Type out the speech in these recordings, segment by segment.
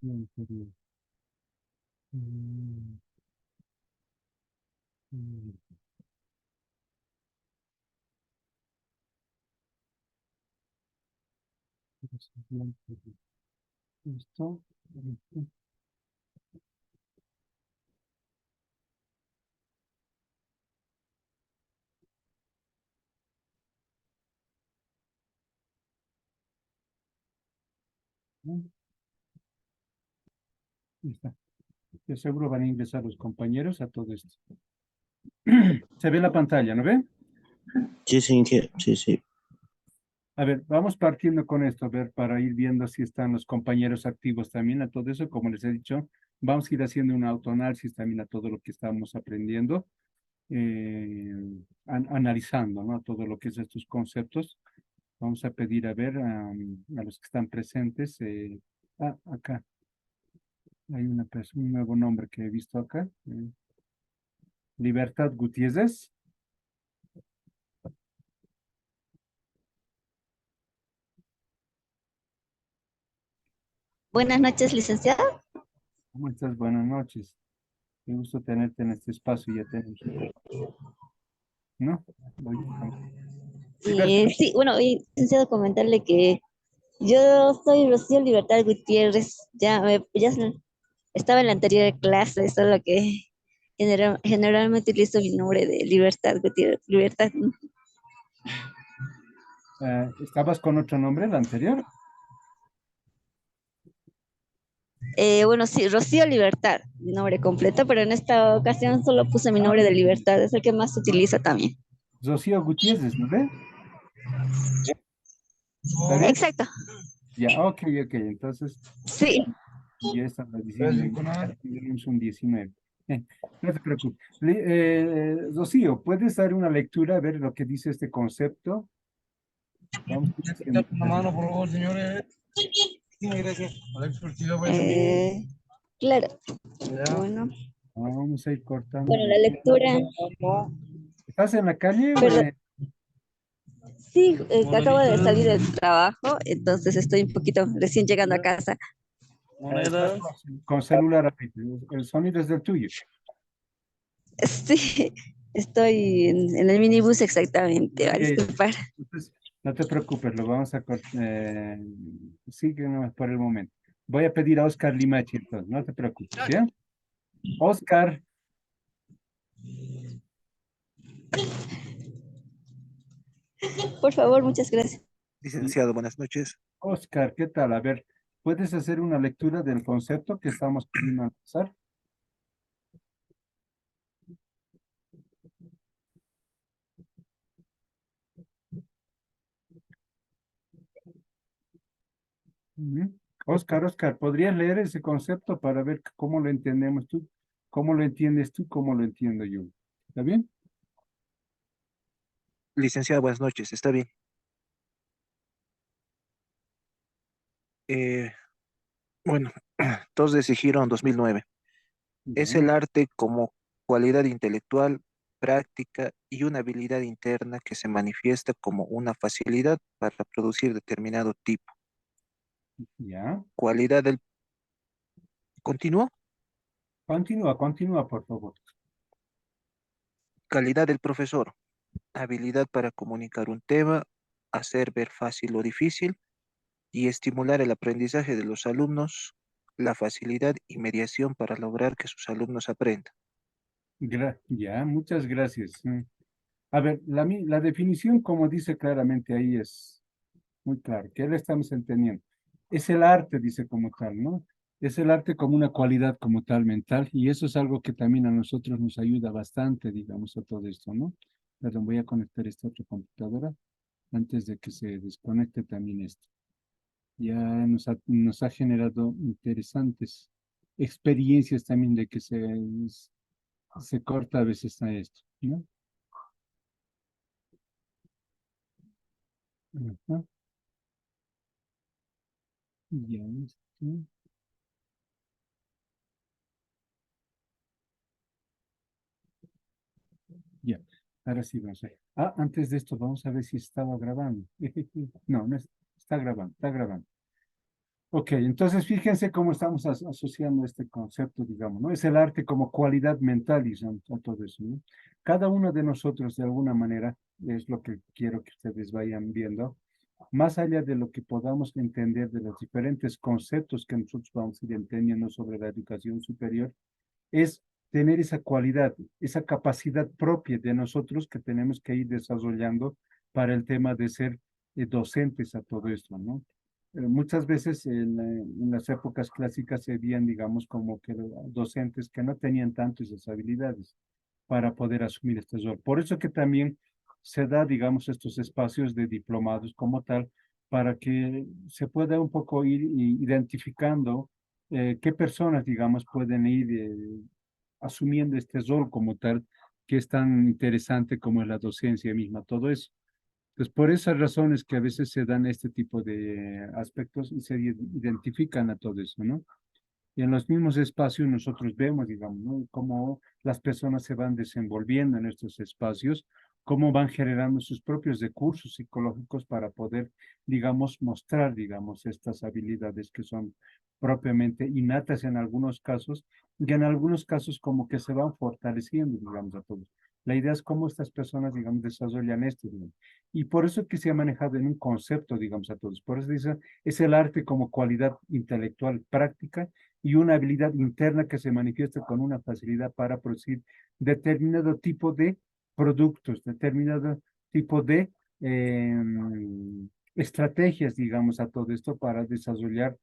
Bien, sería. Mm, mm, bien, sería. ¿Listo? Listo. ¿No? Listo. De seguro van a ingresar los compañeros a todo esto. Se ve la pantalla, ¿no ve? Sí, sí, sí, sí. A ver, vamos partiendo con esto, a ver, para ir viendo si están los compañeros activos también a todo eso. Como les he dicho, vamos a ir haciendo un autoanálisis también a todo lo que estamos aprendiendo, eh, analizando, ¿no? Todo lo que es estos conceptos. Vamos a pedir a ver a los que están presentes. Acá hay una persona, un nuevo nombre que he visto acá. Libertad Gutiérrez. Buenas noches, licenciado. ¿Cómo estás? Buenas noches. Qué gusto tenerte en este espacio. Ya tenemos un poco, ¿no? Voy con- Libertad. Sí, bueno, licenciado, comentarle que yo soy Rocío Libertad Gutiérrez. Estaba en la anterior clase, solo que generalmente utilizo mi nombre de Libertad Gutiérrez. Libertad. ¿Estabas con otro nombre, el anterior? Bueno, sí, Rocío Libertad, mi nombre completo, pero en esta ocasión solo puse mi nombre de Libertad, es el que más se utiliza también. Rocío Gutiérrez, ¿no ve? ¿Está bien? Exacto, Ya, ok, ok. Entonces, sí. ya estaba diciendo, tenemos un 19. No te preocupes. Rocío, ¿puedes dar una lectura a ver lo que dice este concepto? Vamos a ir haciendo. Una mano, por favor, señores. Sí, gracias. Alex Portillo, pues. Eh, claro, Ya. bueno, Vamos a ir bueno, cortando. la lectura, No. ¿Estás en la calle? perdón, sí, acabo de Moneditas. salir del trabajo, entonces estoy un poquito recién llegando a casa. Estás Monedas. con celular ahorita. El sonido es del tuyo. Sí, estoy en el minibús exactamente, va a Eh, disculpar. entonces, no te preocupes, lo vamos a cortar. Sigue nomás por el momento. Voy a pedir a Oscar Limachi, entonces, no te preocupes, ¿ya? Oscar, Por favor, muchas gracias. Licenciado, buenas noches. Oscar, ¿qué tal? A ver, ¿puedes hacer una lectura del concepto que estamos queriendo analizar? Ujú. Oscar, ¿podrías leer ese concepto para ver cómo lo entendemos tú? ¿Cómo lo entiendes tú? ¿Cómo lo entiendo yo? ¿Está bien? Licenciado, buenas noches. Está bien. Eh, bueno, 2 de Sigiro 2009. Es Ya. el arte como cualidad intelectual, práctica y una habilidad interna que se manifiesta como una facilidad para producir determinado tipo. Ya. Cualidad del... ¿Continuo? Continúa, por favor. Calidad del profesor. Habilidad para comunicar un tema, hacer ver fácil lo difícil y estimular el aprendizaje de los alumnos, la facilidad y mediación para lograr que sus alumnos aprendan. Ya, muchas gracias. A ver, la definición, como dice claramente ahí, es muy claro. ¿Qué le estamos entendiendo? Es el arte, dice como tal, ¿no? Es el arte como una cualidad como tal mental, y eso es algo que también a nosotros nos ayuda bastante, digamos, a todo esto, ¿no? Perdón, voy a conectar esta otra computadora antes de que se desconecte también esto. Ya nos ha generado interesantes experiencias también de que se corta a veces a esto, ¿no? Ajá, ya, esto, ya. Ahora sí vamos a ver. Antes de esto, vamos a ver si estaba grabando. No, no está grabando, está grabando. Ok, entonces fíjense cómo estamos asociando este concepto, digamos, ¿no? Es el arte como cualidad mental y todo eso, ¿no? Cada uno de nosotros, de alguna manera, es lo que quiero que ustedes vayan viendo, más allá de lo que podamos entender de los diferentes conceptos que nosotros vamos a ir entendiendo sobre la educación superior, es tener esa cualidad, esa capacidad propia de nosotros que tenemos que ir desarrollando para el tema de ser docentes a todo esto, ¿no? Muchas veces en las épocas clásicas se veían, digamos, como que docentes que no tenían tanto esas habilidades para poder asumir este rol. Por eso que también se da, digamos, estos espacios de diplomados como tal, para que se pueda un poco ir identificando qué personas, digamos, pueden ir asumiendo este rol como tal, que es tan interesante como es la docencia misma, todo eso. Entonces, por esas razones que a veces se dan este tipo de aspectos y se identifican a todo eso, ¿no? Y en los mismos espacios nosotros vemos, digamos, ¿no? Cómo las personas se van desenvolviendo en estos espacios, cómo van generando sus propios recursos psicológicos para poder, digamos, mostrar, digamos, estas habilidades que son propiamente innatas en algunos casos y en algunos casos como que se van fortaleciendo, digamos, a todos. La idea es cómo estas personas, digamos, desarrollan esto, digamos. Y por eso que se ha manejado en un concepto, digamos, a todos. Por eso dice, es el arte como cualidad intelectual práctica y una habilidad interna que se manifiesta con una facilidad para producir determinado tipo de productos, determinado tipo de estrategias, digamos, a todo esto para desarrollar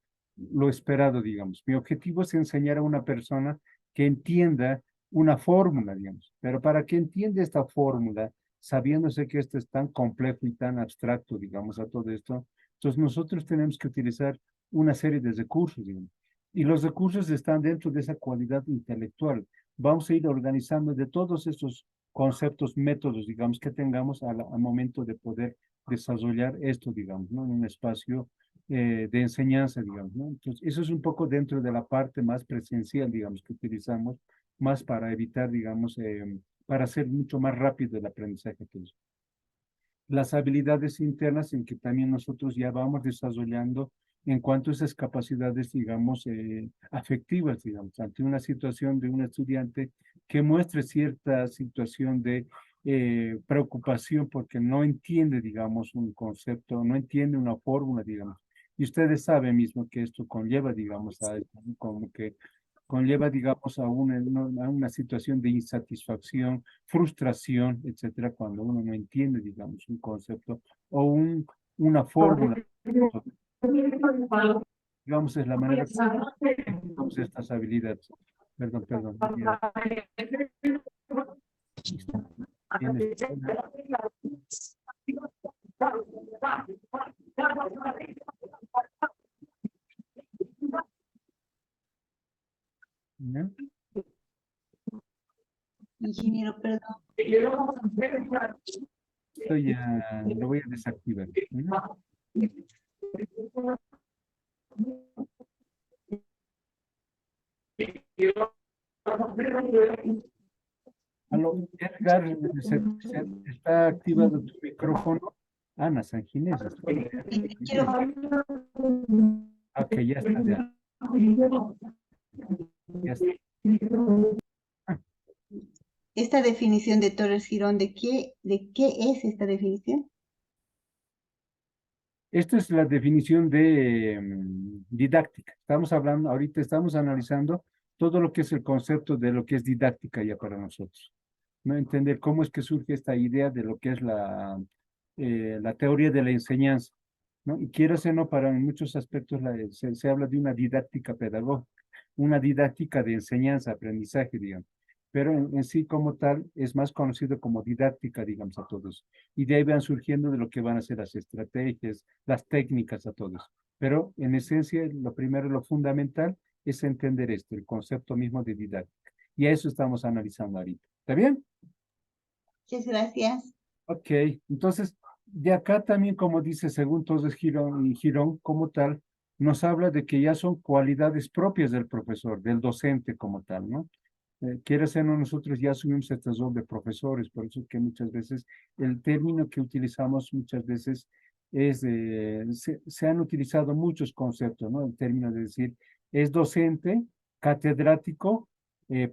lo esperado, digamos. Mi objetivo es enseñar a una persona que entienda una fórmula, digamos, pero para que entienda esta fórmula, sabiéndose que esto es tan complejo y tan abstracto, digamos, a todo esto, entonces nosotros tenemos que utilizar una serie de recursos, digamos. Y los recursos están dentro de esa cualidad intelectual. Vamos a ir organizando de todos estos conceptos, métodos, digamos, que tengamos al momento de poder desarrollar esto, digamos, ¿no? En un espacio de enseñanza, digamos, ¿no? Entonces, eso es un poco dentro de la parte más presencial, digamos, que utilizamos, más para evitar, digamos, para hacer mucho más rápido el aprendizaje. Entonces, las habilidades internas en que también nosotros ya vamos desarrollando en cuanto a esas capacidades, digamos, afectivas, digamos, ante una situación de un estudiante que muestre cierta situación de preocupación porque no entiende, digamos, un concepto, no entiende una fórmula, digamos. Y ustedes saben mismo que esto conlleva, digamos, a como que conlleva, digamos, a una situación de insatisfacción, frustración, etcétera, cuando uno no entiende, digamos, un concepto o una fórmula. Digamos, es la manera que tenemos estas habilidades. Perdón, perdón. Tienes- ¿Ya? Ingeniero, perdón. Esto ya lo voy a desactivar. ¿Ya? Aló, Edgar, está activado tu micrófono. Ana San Ginés. Ingeniero, Ok, ya está, ya está. esta definición de Torres Girón, ¿de qué es esta definición? Esta es la definición de didáctica. Estamos hablando, ahorita estamos analizando todo lo que es el concepto de lo que es didáctica ya para nosotros. ¿No? Entender cómo es que surge esta idea de lo que es la teoría de la enseñanza. ¿No? Y quiero o no, para en muchos aspectos se habla de una didáctica pedagógica, una didáctica de enseñanza, aprendizaje, digamos. Pero en sí como tal es más conocido como didáctica, digamos, a todos. Y de ahí van surgiendo de lo que van a ser las estrategias, las técnicas a todos. Pero en esencia, lo primero, lo fundamental es entender esto, el concepto mismo de didáctica. Y a eso estamos analizando ahorita. ¿Está bien? Muchas gracias. Ok, entonces, de acá también, como dice, según Torres Girón y Girón, como tal, nos habla de que ya son cualidades propias del profesor, del docente como tal, ¿no? Quiere ser no, nosotros ya asumimos este rol de profesores, por eso que muchas veces el término que utilizamos muchas veces se han utilizado muchos conceptos, ¿no? El término de decir, es docente, catedrático,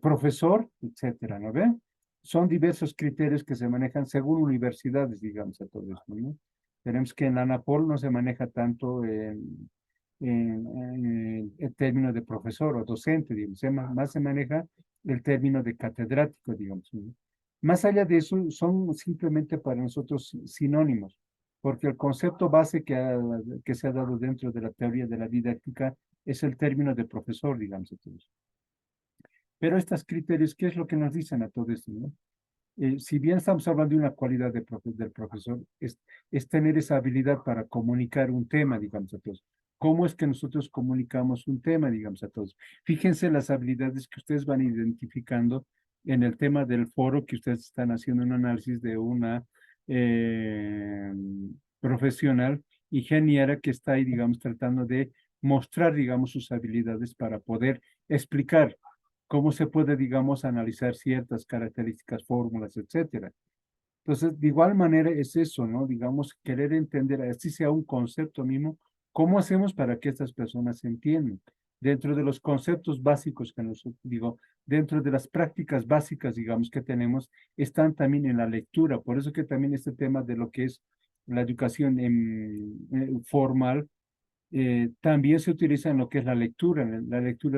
profesor, etcétera, ¿no ve? Son diversos criterios que se manejan según universidades, digamos, a todo esto, ¿no? Tenemos que en la ANAPOL no se maneja tanto el término de profesor o docente, digamos, más se maneja el término de catedrático, digamos, ¿no? Más allá de eso, son simplemente para nosotros sinónimos, porque el concepto base que se ha dado dentro de la teoría de la didáctica es el término de profesor, digamos, a todos. Pero estos criterios, ¿qué es lo que nos dicen a todo esto, no? Si bien estamos hablando de una cualidad del profesor, es tener esa habilidad para comunicar un tema, digamos a todos. ¿Cómo es que nosotros comunicamos un tema, digamos a todos? Fíjense las habilidades que ustedes van identificando en el tema del foro que ustedes están haciendo un análisis de una eh, profesional ingeniera que está ahí, digamos, tratando de mostrar, digamos, sus habilidades para poder explicar cómo se puede, digamos, analizar ciertas características, fórmulas, etcétera. Entonces, de igual manera es eso, ¿no? Digamos, querer entender, así sea un concepto mismo, ¿cómo hacemos para que estas personas se entiendan? Dentro de los conceptos básicos que nosotros, digo, dentro de las prácticas básicas, digamos, que tenemos, están también en la lectura. Por eso que también este tema de lo que es la educación formal, también se utiliza en lo que es la lectura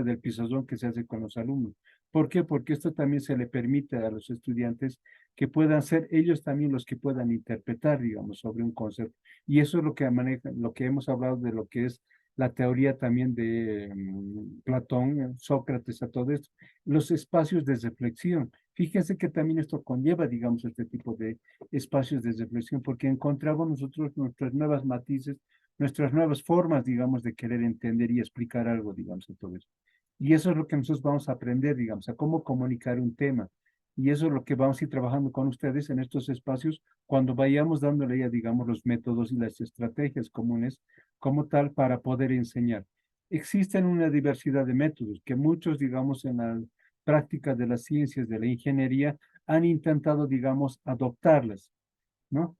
del pizarrón que se hace con los alumnos. ¿Por qué? Porque esto también se le permite a los estudiantes que puedan ser ellos también los que puedan interpretar, digamos, sobre un concepto. Y eso es lo que maneja, lo que hemos hablado de lo que es la teoría también de Platón, Sócrates, a todo esto. Los espacios de reflexión. Fíjense que también esto conlleva, digamos, este tipo de espacios de reflexión, porque encontramos nosotros nuestras nuevas matices, nuestras nuevas formas, digamos, de querer entender y explicar algo, digamos, a todo eso. Y eso es lo que nosotros vamos a aprender, digamos, a cómo comunicar un tema. Y eso es lo que vamos a ir trabajando con ustedes en estos espacios cuando vayamos dándole ya, digamos, los métodos y las estrategias comunes como tal para poder enseñar. Existen una diversidad de métodos que muchos, digamos, en la práctica de las ciencias, de la ingeniería, han intentado, digamos, adoptarlas, ¿no?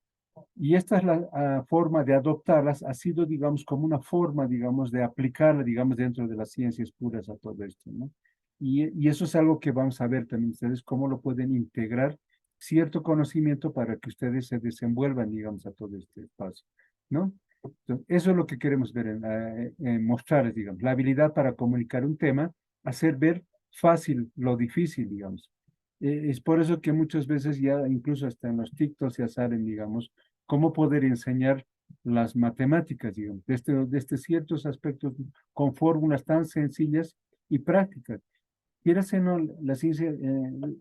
Y esta es la forma de adoptarlas, ha sido, digamos, como una forma, digamos, de aplicarla, digamos, dentro de las ciencias puras a todo esto, ¿no? Y eso es algo que vamos a ver también ustedes, cómo lo pueden integrar cierto conocimiento para que ustedes se desenvuelvan, digamos, a todo este espacio, ¿no? Entonces, eso es lo que queremos ver, mostrarles, digamos, la habilidad para comunicar un tema, hacer ver fácil lo difícil, digamos. Es por eso que muchas veces ya, incluso hasta en los TikToks ya salen, digamos, cómo poder enseñar las matemáticas, digamos, desde ciertos aspectos con fórmulas tan sencillas y prácticas. Quieras o no, la ciencia,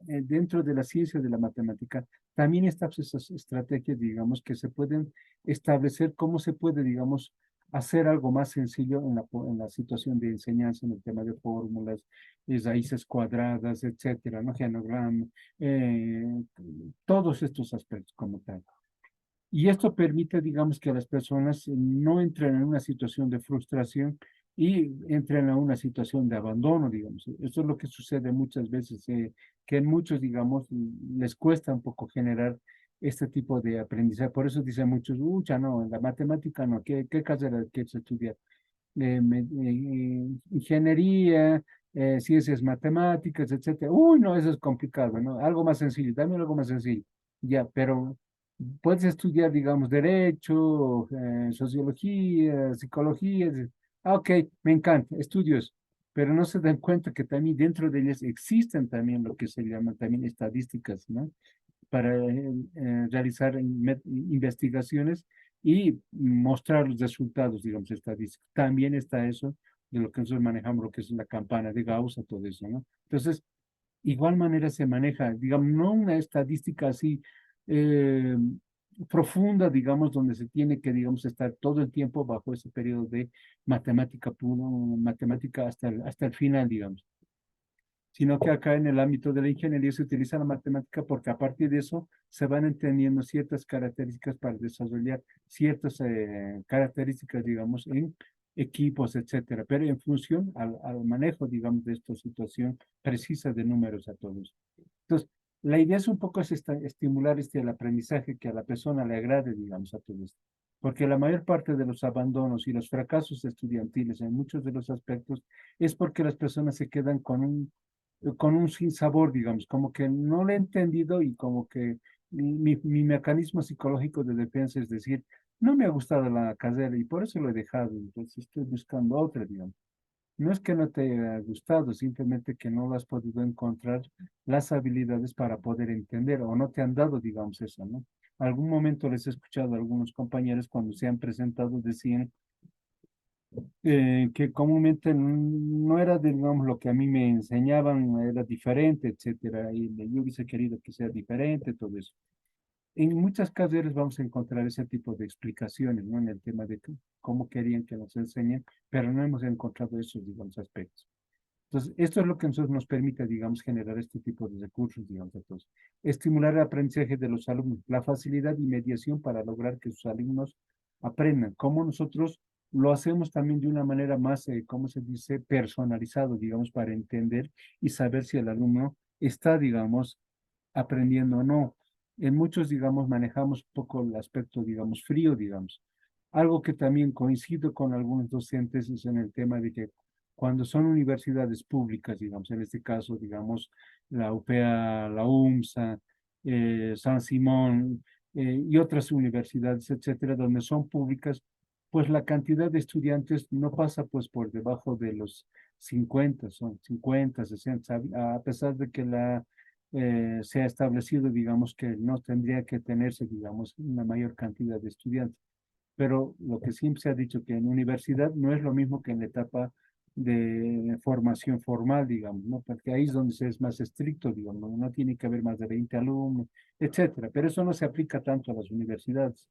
dentro de la ciencia de la matemática, también están esas estrategias, digamos, que se pueden establecer cómo se puede, digamos, hacer algo más sencillo en la situación de enseñanza, en el tema de fórmulas, raíces cuadradas, etcétera, ¿no? Genograma, eh, todos estos aspectos como tal. Y esto permite, digamos, que las personas no entren en una situación de frustración y entren a una situación de abandono, digamos. Eso es lo que sucede muchas veces, que en muchos, digamos, les cuesta un poco generar este tipo de aprendizaje. Por eso dicen muchos, ya no, la matemática no, ¿qué carrera quieres estudiar? Ingeniería, ciencias matemáticas, etcétera. Uy, no, eso es complicado, ¿no? Algo más sencillo, dame algo más sencillo. Ya, pero puedes estudiar, digamos, derecho, sociología, psicología. Ok, me encanta, estudios, pero no se dan cuenta que también dentro de ellas existen también lo que se llama también estadísticas, ¿no? Para realizar investigaciones y mostrar los resultados, digamos, estadísticos. También está eso de lo que nosotros manejamos, lo que es la campana de Gauss, todo eso, ¿no? Entonces, igual manera se maneja, digamos, no una estadística así eh, profunda, digamos, donde se tiene que, digamos, estar todo el tiempo bajo ese periodo de matemática pura, matemática hasta el final, digamos, sino que acá en el ámbito de la ingeniería se utiliza la matemática porque a partir de eso se van entendiendo ciertas características para desarrollar ciertas características, digamos, en equipos, etcétera, pero en función al manejo, digamos, de esta situación precisa de números a todos. Entonces, la idea es un poco estimular el aprendizaje que a la persona le agrade, digamos, a todos. porque la mayor parte de los abandonos y los fracasos estudiantiles en muchos de los aspectos es porque las personas se quedan con un sinsabor, digamos, como que no lo he entendido y como que mi mecanismo psicológico de defensa es decir, no me ha gustado la carrera y por eso lo he dejado, entonces estoy buscando otra, digamos. No es que no te haya gustado, simplemente que no has podido encontrar las habilidades para poder entender o no te han dado, digamos, eso, ¿no? Algún momento les he escuchado a algunos compañeros cuando se han presentado decían que comúnmente no era, digamos, lo que a mí me enseñaban, era diferente, etcétera, y yo hubiese querido que sea diferente, todo eso. En muchas carreras vamos a encontrar ese tipo de explicaciones, ¿no? En el tema de cómo querían que nos enseñen, pero no hemos encontrado esos, digamos, aspectos. Entonces, esto es lo que nosotros nos permite, digamos, generar este tipo de recursos, digamos, entonces. Estimular el aprendizaje de los alumnos, la facilidad y mediación para lograr que sus alumnos aprendan. Cómo nosotros lo hacemos también de una manera más, ¿cómo se dice?, personalizado, digamos, para entender y saber si el alumno está, digamos, aprendiendo o no. En muchos, digamos, manejamos un poco el aspecto, digamos, frío, digamos. Algo que también coincido con algunos docentes es en el tema de que cuando son universidades públicas, digamos, en este caso, digamos, la UPA, la UMSA, San Simón y otras universidades, etcétera, donde son públicas, pues la cantidad de estudiantes no pasa pues por debajo de los 50, son 50, 60, a pesar de que se ha establecido, digamos, que no tendría que tenerse, digamos, una mayor cantidad de estudiantes. Pero lo que siempre se ha dicho que en universidad no es lo mismo que en la etapa de formación formal, digamos, ¿no? Porque ahí es donde se es más estricto, digamos, no tiene que haber más de 20 alumnos, etcétera. Pero eso no se aplica tanto a las universidades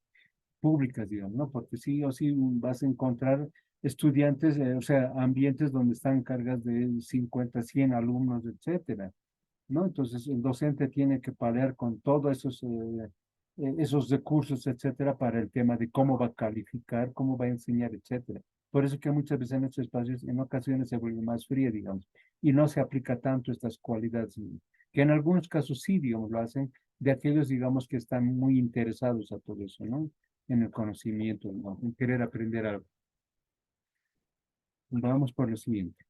públicas, digamos, ¿no? Porque sí o sí vas a encontrar estudiantes, o sea, ambientes donde están cargas de 50, 100 alumnos, etcétera, ¿no? Entonces el docente tiene que pelear con todos esos recursos, etcétera, para el tema de cómo va a calificar, cómo va a enseñar, etcétera. Por eso que muchas veces en estos espacios, en ocasiones se vuelve más fría, digamos, y no se aplica tanto estas cualidades, que en algunos casos sí, digamos, lo hacen de aquellos, digamos, que están muy interesados a todo eso, ¿no? En el conocimiento, ¿no? En querer aprender algo. Vamos por lo siguiente.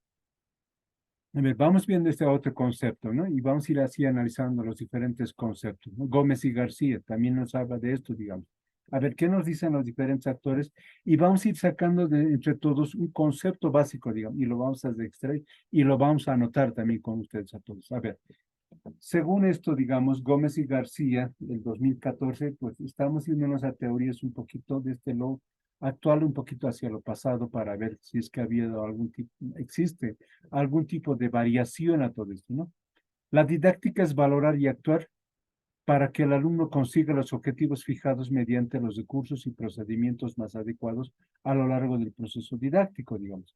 A ver, vamos viendo este otro concepto, ¿no? Y vamos a ir así analizando los diferentes conceptos, ¿no? Gómez y García también nos habla de esto, digamos. A ver, ¿qué nos dicen los diferentes actores? Y vamos a ir sacando de entre todos un concepto básico, digamos, y lo vamos a extraer y lo vamos a anotar también con ustedes a todos. A ver, según esto, digamos, Gómez y García, del 2014, pues estamos yéndonos a teorías un poquito desde lo actual, un poquito hacia lo pasado, para ver si es que ha habido algún tipo, existe algún tipo de variación a todo esto, ¿no? La didáctica es valorar y actuar para que el alumno consiga los objetivos fijados mediante los recursos y procedimientos más adecuados a lo largo del proceso didáctico, digamos.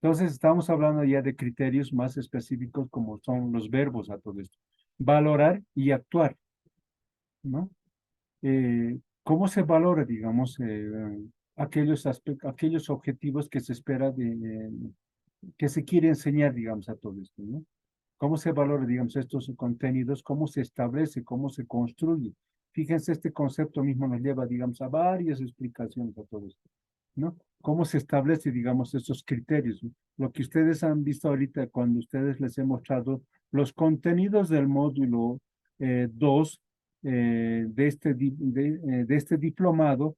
Entonces, estamos hablando ya de criterios más específicos como son los verbos a todo esto. Valorar y actuar, ¿no? ¿Cómo se valora, digamos, aquellos objetivos que se espera que se quiere enseñar, digamos, a todo esto, ¿no? ¿Cómo se valora, digamos, estos contenidos? ¿Cómo se establece? ¿Cómo se construye? Fíjense, este concepto mismo nos lleva, digamos, a varias explicaciones a todo esto, ¿no? ¿Cómo se establece, digamos, estos criterios? ¿No? Lo que ustedes han visto ahorita cuando ustedes les he mostrado los contenidos del módulo 2 de este diplomado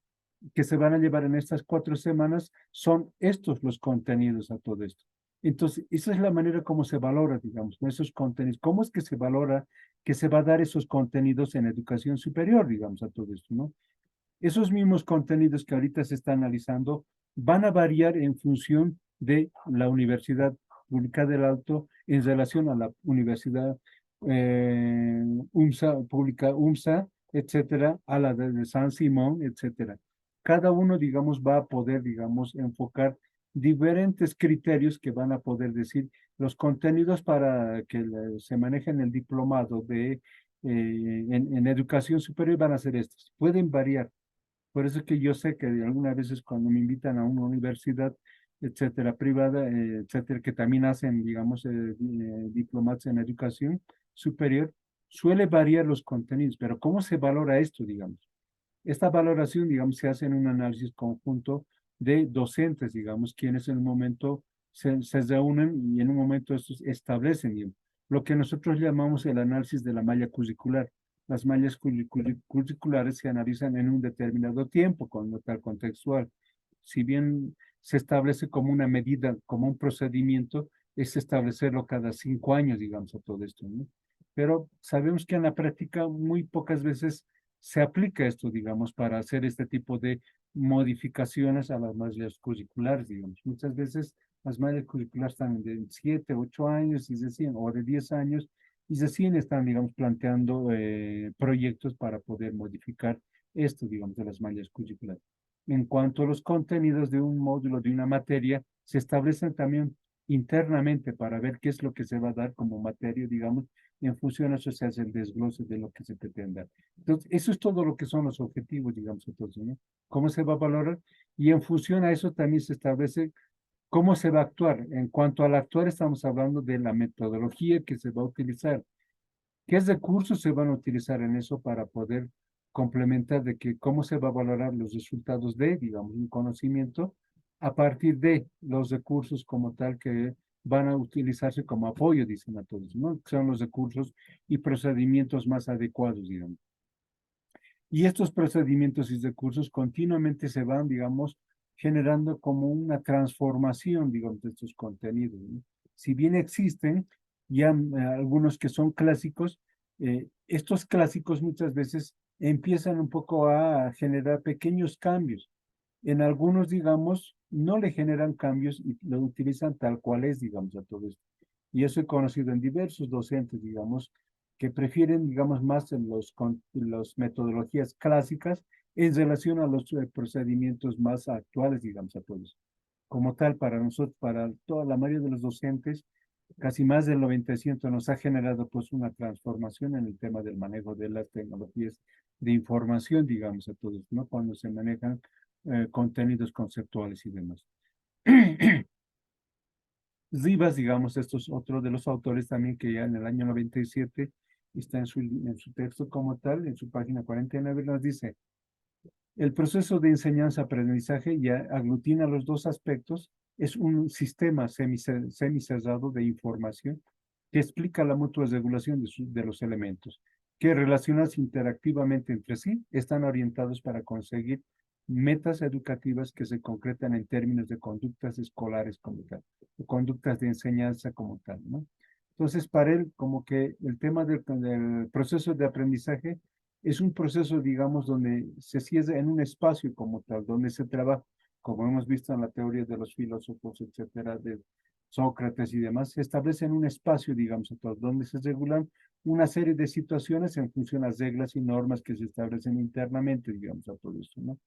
que se van a llevar en estas 4 semanas, son estos los contenidos a todo esto. Entonces, esa es la manera como se valora, digamos, ¿no? Esos contenidos. ¿Cómo es que se valora que se va a dar esos contenidos en educación superior, digamos, a todo esto, ¿no? Esos mismos contenidos que ahorita se están analizando van a variar en función de la Universidad Pública del Alto en relación a la Universidad UMSA, Pública UMSA, etcétera, a la de San Simón, etcétera. Cada uno, digamos, va a poder, digamos, enfocar diferentes criterios que van a poder decir los contenidos para que se manejen el diplomado en educación superior van a ser estos. Pueden variar. Por eso es que yo sé que algunas veces cuando me invitan a una universidad, etcétera, privada, etcétera, que también hacen, digamos, diplomados en educación superior, suele variar los contenidos, pero ¿cómo se valora esto, digamos? Esta valoración, digamos, se hace en un análisis conjunto de docentes, digamos, quienes en un momento se reúnen y en un momento estos establecen, digamos, lo que nosotros llamamos el análisis de la malla curricular. Las mallas curriculares se analizan en un determinado tiempo, con nota contextual. Si bien se establece como una medida, como un procedimiento, es establecerlo cada 5 años, digamos, a todo esto, ¿no? Pero sabemos que en la práctica muy pocas veces se aplica esto, digamos, para hacer este tipo de modificaciones a las mallas curriculares, digamos. Muchas veces las mallas curriculares están de 7, 8 años y recién, o de 10 años, y recién están, digamos, planteando proyectos para poder modificar esto, digamos, de las mallas curriculares. En cuanto a los contenidos de un módulo, de una materia, se establecen también internamente para ver qué es lo que se va a dar como materia, digamos, y en función a eso se hace el desglose de lo que se pretende. Entonces, eso es todo lo que son los objetivos, digamos, entonces, ¿no? ¿Cómo se va a valorar? Y en función a eso también se establece cómo se va a actuar. En cuanto al actuar, estamos hablando de la metodología que se va a utilizar. ¿Qué recursos se van a utilizar en eso para poder complementar de que cómo se va a valorar los resultados de, digamos, un conocimiento a partir de los recursos como tal que van a utilizarse como apoyo, dicen a todos, ¿no? Que son los recursos y procedimientos más adecuados, digamos. Y estos procedimientos y recursos continuamente se van, digamos, generando como una transformación, digamos, de estos contenidos, ¿no? Si bien existen ya algunos que son clásicos, estos clásicos muchas veces empiezan un poco a generar pequeños cambios. En algunos, digamos, no le generan cambios y lo utilizan tal cual es, digamos, a todo esto. Y eso he conocido en diversos docentes, digamos, que prefieren, digamos, más en las metodologías clásicas en relación a los procedimientos más actuales, digamos, a todos. Como tal, para nosotros, para toda la mayoría de los docentes, casi más del 90% nos ha generado pues una transformación en el tema del manejo de las tecnologías de información, digamos, a todos, ¿no? Cuando se manejan contenidos conceptuales y demás. Rivas, digamos, esto es otro de los autores también que ya en el año 97 está en su texto como tal, en su página 49, nos dice, el proceso de enseñanza-aprendizaje ya aglutina los dos aspectos, es un sistema semicerrado de información que explica la mutua regulación de los elementos, que relacionados interactivamente entre sí están orientados para conseguir metas educativas que se concretan en términos de conductas escolares como tal, de conductas de enseñanza como tal, ¿no? Entonces, para él, como que el tema del proceso de aprendizaje es un proceso, digamos, donde se cierra en un espacio como tal, donde se trabaja, como hemos visto en la teoría de los filósofos, etcétera, de Sócrates y demás, se establece en un espacio, digamos, donde se regulan una serie de situaciones en función a las reglas y normas que se establecen internamente, digamos, a todo esto, ¿no?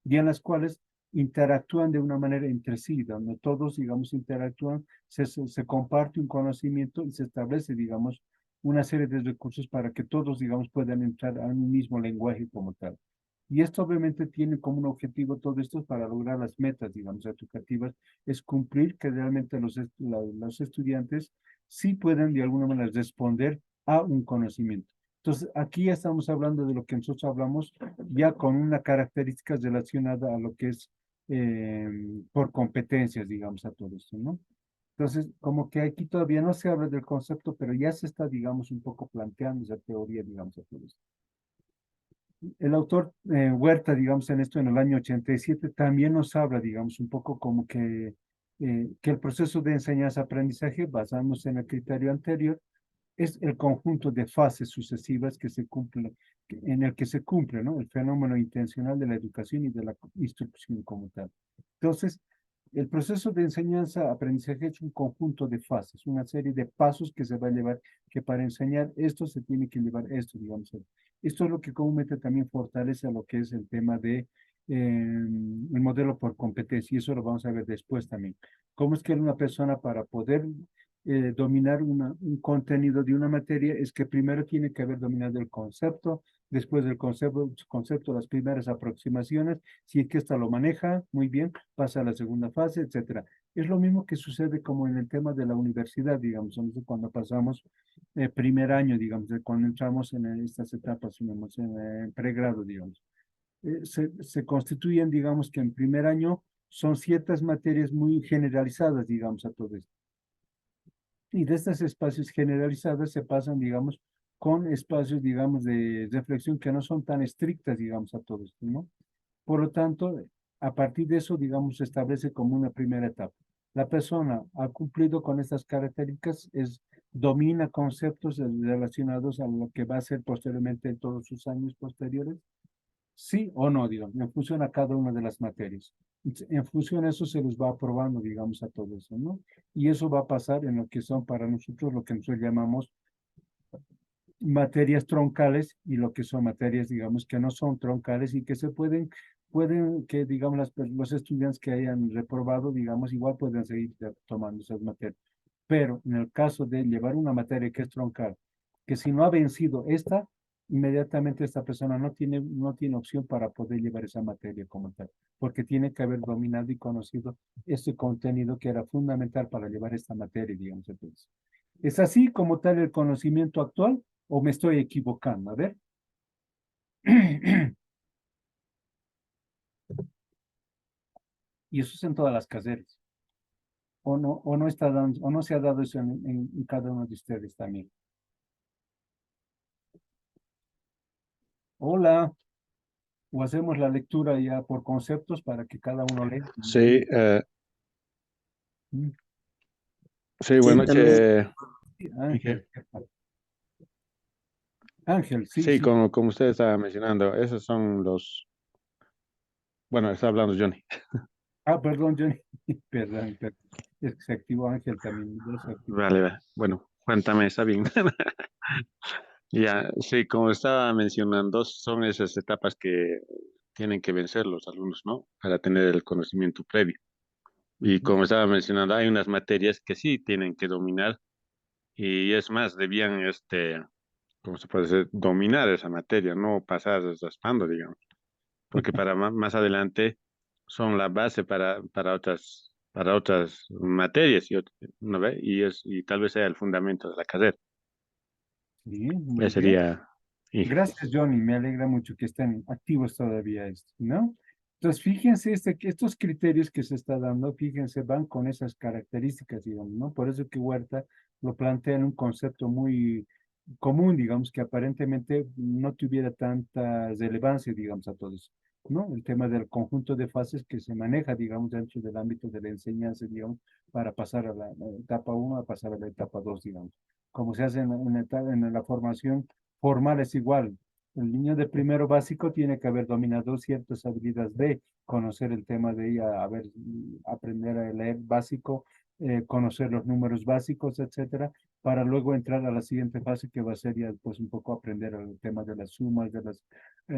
Y en las cuales interactúan de una manera entre sí, donde todos, digamos, interactúan, se comparte un conocimiento y se establece, digamos, una serie de recursos para que todos, digamos, puedan entrar a un mismo lenguaje como tal. Y esto obviamente tiene como un objetivo todo esto para lograr las metas, digamos, educativas, es cumplir que realmente los estudiantes sí puedan de alguna manera responder a un conocimiento. Entonces, aquí ya estamos hablando de lo que nosotros hablamos ya con una característica relacionada a lo que es eh, por competencias, digamos, a todo esto, ¿no? Entonces, como que aquí todavía no se habla del concepto, pero ya se está, digamos, un poco planteando esa teoría, digamos, a todo esto. El autor Huerta, digamos, en esto en el año 87, también nos habla, digamos, un poco como que el proceso de enseñanza-aprendizaje, basándose en el criterio anterior, es el conjunto de fases sucesivas que se cumplen, en el que se cumple, ¿no? El fenómeno intencional de la educación y de la instrucción como tal. Entonces, el proceso de enseñanza-aprendizaje es un conjunto de fases, una serie de pasos que se va a llevar, que para enseñar esto se tiene que llevar esto, digamos. Esto es lo que comúnmente también fortalece a lo que es el tema de el modelo por competencia, y eso lo vamos a ver después también. ¿Cómo es que una persona para poder dominar un contenido de una materia es que primero tiene que haber dominado el concepto, después del concepto las primeras aproximaciones, si es que ésta lo maneja muy bien, pasa a la segunda fase, etcétera. Es lo mismo que sucede como en el tema de la universidad, digamos, cuando pasamos primer año, digamos, cuando entramos en estas etapas, digamos, en pregrado, digamos. se constituyen, digamos que en primer año son ciertas materias muy generalizadas, digamos, a todo esto. Y de estos espacios generalizados se pasan, digamos, con espacios, digamos, de reflexión que no son tan estrictas, digamos, a todo esto, ¿no? Por lo tanto, a partir de eso, digamos, se establece como una primera etapa. La persona ha cumplido con estas características, domina conceptos relacionados a lo que va a ser posteriormente en todos sus años posteriores, sí o no, digamos, en función a cada una de las materias. En función a eso se los va aprobando, digamos, a todo eso, ¿no? Y eso va a pasar en lo que son para nosotros lo que nosotros llamamos materias troncales y lo que son materias, digamos, que no son troncales y que se pueden que, digamos, los estudiantes que hayan reprobado, digamos, igual pueden seguir tomando esas materias. Pero en el caso de llevar una materia que es troncal, que si no ha vencido esta, inmediatamente esta persona no tiene opción para poder llevar esa materia como tal, porque tiene que haber dominado y conocido este contenido que era fundamental para llevar esta materia, digamos. Entonces, ¿es así como tal el conocimiento actual o me estoy equivocando? A ver. Y eso es en todas las carreras. O no está dando, o no se ha dado eso en cada uno de ustedes también. Hola. O hacemos la lectura ya por conceptos para que cada uno lea. Sí, Mm. sí, buenas noches. Sí, Ángel. Ángel, sí, Sí, sí. como usted estaba mencionando, esos son los, bueno, está hablando Johnny. Ah, perdón, Johnny. Perdón, perdón. Es que se activó Ángel también. Ya se activó. Vale, vale. Bueno, cuéntame, está bien. Ya, sí, como estaba mencionando, son esas etapas que tienen que vencer los alumnos, ¿no? Para tener el conocimiento previo. Y como estaba mencionando, hay unas materias que sí tienen que dominar y es más, debían, ¿cómo se puede decir? Dominar esa materia, no pasar raspando, digamos. Porque para más adelante son la base para otras materias, ¿no ve? Y tal vez sea el fundamento de la carrera. Sí, muy Ese bien. sería, y Gracias, Johnny. Me alegra mucho que estén activos todavía esto, ¿no? Entonces, fíjense que estos criterios que se está dando, fíjense, van con esas características, digamos, ¿no? Por eso que Huerta lo plantea en un concepto muy común, digamos, que aparentemente no tuviera tanta relevancia, digamos, a todo eso, ¿no? El tema del conjunto de fases que se maneja, digamos, dentro del ámbito de la enseñanza, digamos, para pasar a la etapa 1, a pasar a la etapa 2, digamos. Como se hace en la formación formal es igual. El niño de primero básico tiene que haber dominado ciertas habilidades de conocer el tema de ella, aprender a leer básico, conocer los números básicos, etcétera, para luego entrar a la siguiente fase que va a ser ya pues un poco aprender el tema de las sumas, de las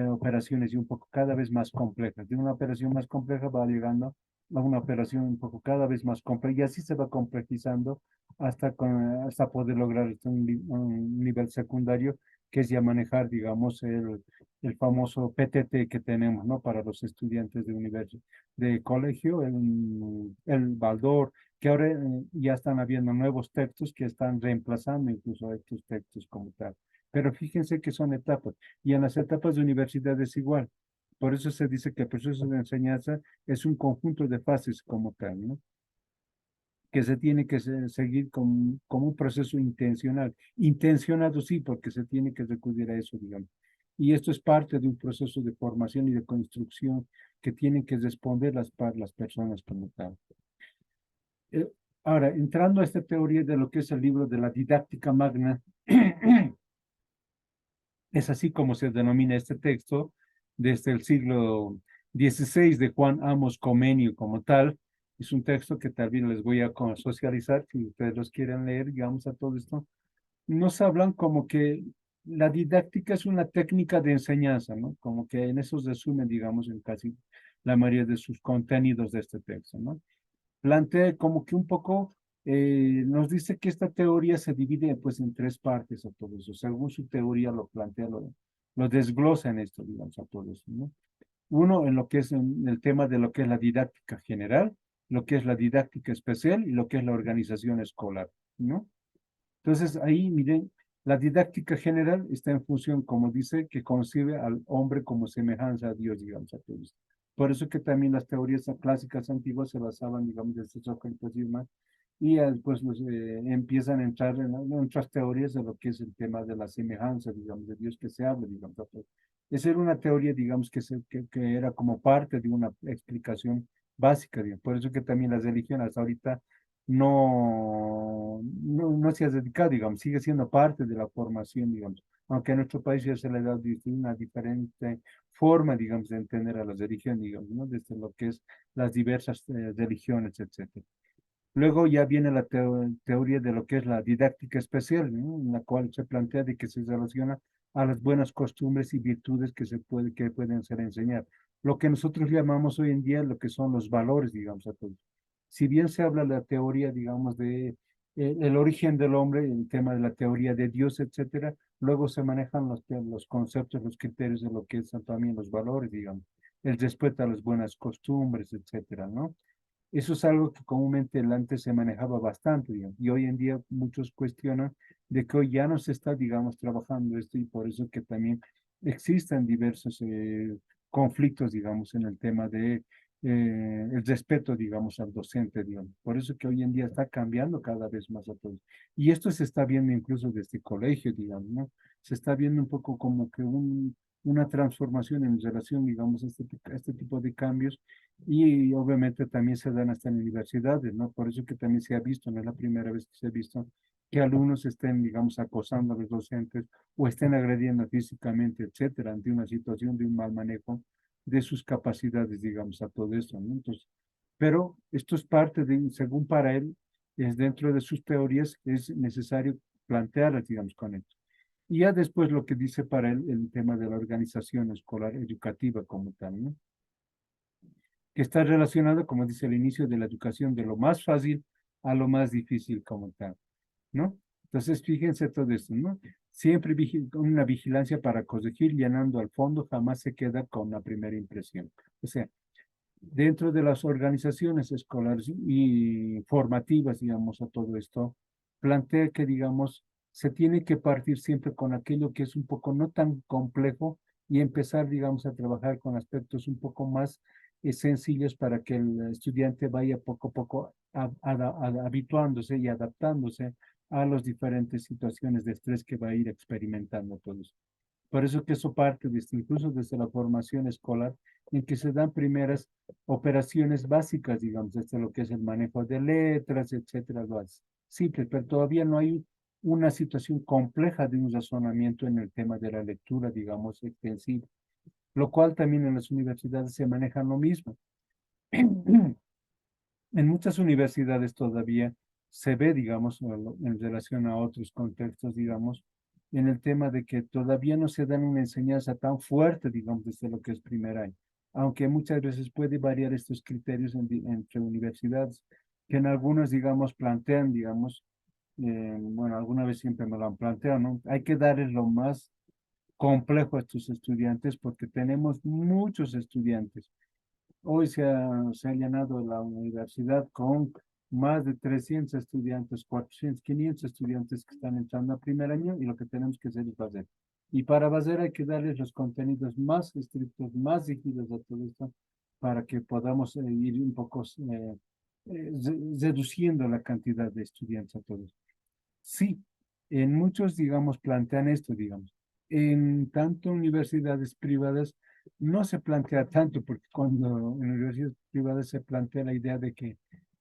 operaciones y un poco cada vez más complejas. De una operación más compleja va llegando a una operación un poco cada vez más compleja y así se va complejizando hasta poder lograr un nivel secundario que es ya manejar, digamos, el famoso PTT que tenemos, ¿no? Para los estudiantes de colegio, el Baldor, que ahora ya están habiendo nuevos textos que están reemplazando incluso estos textos como tal. Pero fíjense que son etapas, y en las etapas de universidad es igual. Por eso se dice que el proceso de enseñanza es un conjunto de fases como tal, ¿no? Que se tiene que seguir como un proceso intencional. Intencionado sí, porque se tiene que recurrir a eso, digamos. Y esto es parte de un proceso de formación y de construcción que tienen que responder las personas como tal. Ahora, entrando a esta teoría de lo que es el libro de la didáctica magna, es así como se denomina este texto desde el siglo XVI de Juan Amos Comenio como tal. Es un texto que también les voy a socializar, si ustedes los quieren leer, digamos a todo esto. Nos hablan como que la didáctica es una técnica de enseñanza, ¿no? Como que en eso se resumen, digamos, en casi la mayoría de sus contenidos de este texto, ¿no? Plantea como que un poco, nos dice que esta teoría se divide pues en tres partes a todo eso. Según su teoría lo plantea, lo desglosa en esto, digamos, a todo eso, ¿no? Uno, en lo que es en el tema de lo que es la didáctica general, lo que es la didáctica especial y lo que es la organización escolar, ¿no? Entonces ahí, miren, La didáctica general está en función, como dice, que concibe al hombre como semejanza a Dios, digamos, a todos. Por eso que también las teorías clásicas antiguas se basaban, digamos, desde Sócrates y demás, y después empiezan a entrar en otras teorías de lo que es el tema de la semejanza, digamos, de Dios que se habla, digamos. Esa era una teoría, digamos, que era como parte de una explicación básica, digamos. Por eso que también las religiones hasta ahorita no se ha dedicado, digamos, sigue siendo parte de la formación, digamos, aunque en nuestro país ya se le ha dado una diferente forma, digamos, de entender a las religiones, digamos, ¿no? Desde lo que es las diversas religiones, etcétera. Luego ya viene la teoría de lo que es la didáctica especial, ¿no? En la cual se plantea de que se relaciona a las buenas costumbres y virtudes que pueden ser enseñadas. Lo que nosotros llamamos hoy en día lo que son los valores, digamos, a todos. Si bien se habla de la teoría, digamos, de el origen del hombre, el tema de la teoría de Dios, etcétera, luego se manejan los conceptos, los criterios de lo que son también los valores, digamos, el respeto a las buenas costumbres, etcétera, ¿no? Eso es algo que comúnmente antes se manejaba bastante, digamos, y hoy en día muchos cuestionan de que hoy ya no se está, digamos, trabajando esto y por eso que también existen diversos conflictos, digamos, en el tema de el respeto, digamos, al docente, digamos. Por eso que hoy en día está cambiando cada vez más a todos. Y esto se está viendo incluso desde el colegio, digamos, ¿no? Se está viendo un poco como que una transformación en relación, digamos, a este tipo de cambios y obviamente también se dan hasta en universidades, ¿no? Por eso que también se ha visto, no es la primera vez que se ha visto que alumnos estén, digamos, acosando a los docentes o estén agrediendo físicamente, etcétera, ante una situación de un mal manejo de sus capacidades, digamos, a todo eso, ¿no? Entonces, pero esto es parte de, según para él, es dentro de sus teorías, es necesario plantearlas, digamos, con esto. Y ya después lo que dice para él el tema de la organización escolar educativa como tal, ¿no? Que está relacionado, como dice el inicio de la educación, de lo más fácil a lo más difícil como tal, ¿no? Entonces, fíjense todo esto, ¿no? Siempre una vigilancia para corregir, llenando al fondo, jamás se queda con la primera impresión. O sea, dentro de las organizaciones escolares y formativas, digamos, a todo esto, plantea que, digamos, se tiene que partir siempre con aquello que es un poco no tan complejo y empezar, digamos, a trabajar con aspectos un poco más sencillos para que el estudiante vaya poco a poco habituándose y adaptándose a las diferentes situaciones de estrés que va a ir experimentando todos. Por eso que eso parte desde, incluso desde la formación escolar, en que se dan primeras operaciones básicas, digamos, desde lo que es el manejo de letras, etcétera, lo simple, pero todavía no hay una situación compleja de un razonamiento en el tema de la lectura, digamos, extensiva, lo cual también en las universidades se maneja lo mismo. En muchas universidades todavía se ve, digamos, en relación a otros contextos, digamos, en el tema de que todavía no se dan una enseñanza tan fuerte, digamos, desde lo que es primer año, aunque muchas veces puede variar estos criterios entre universidades, que en algunas, digamos, plantean, digamos, bueno, alguna vez siempre me lo han planteado, ¿no? Hay que darles lo más complejo a estos estudiantes porque tenemos muchos estudiantes. Hoy se ha llenado la universidad con más de 300 estudiantes, 400, 500 estudiantes que están entrando a primer año y lo que tenemos que hacer es hacer. Y para hacer hay que darles los contenidos más estrictos, más rígidos a todo esto, para que podamos ir un poco reduciendo la cantidad de estudiantes a todos. Sí, en muchos, digamos, plantean esto, digamos. En tanto universidades privadas no se plantea tanto, porque cuando en universidades privadas se plantea la idea de que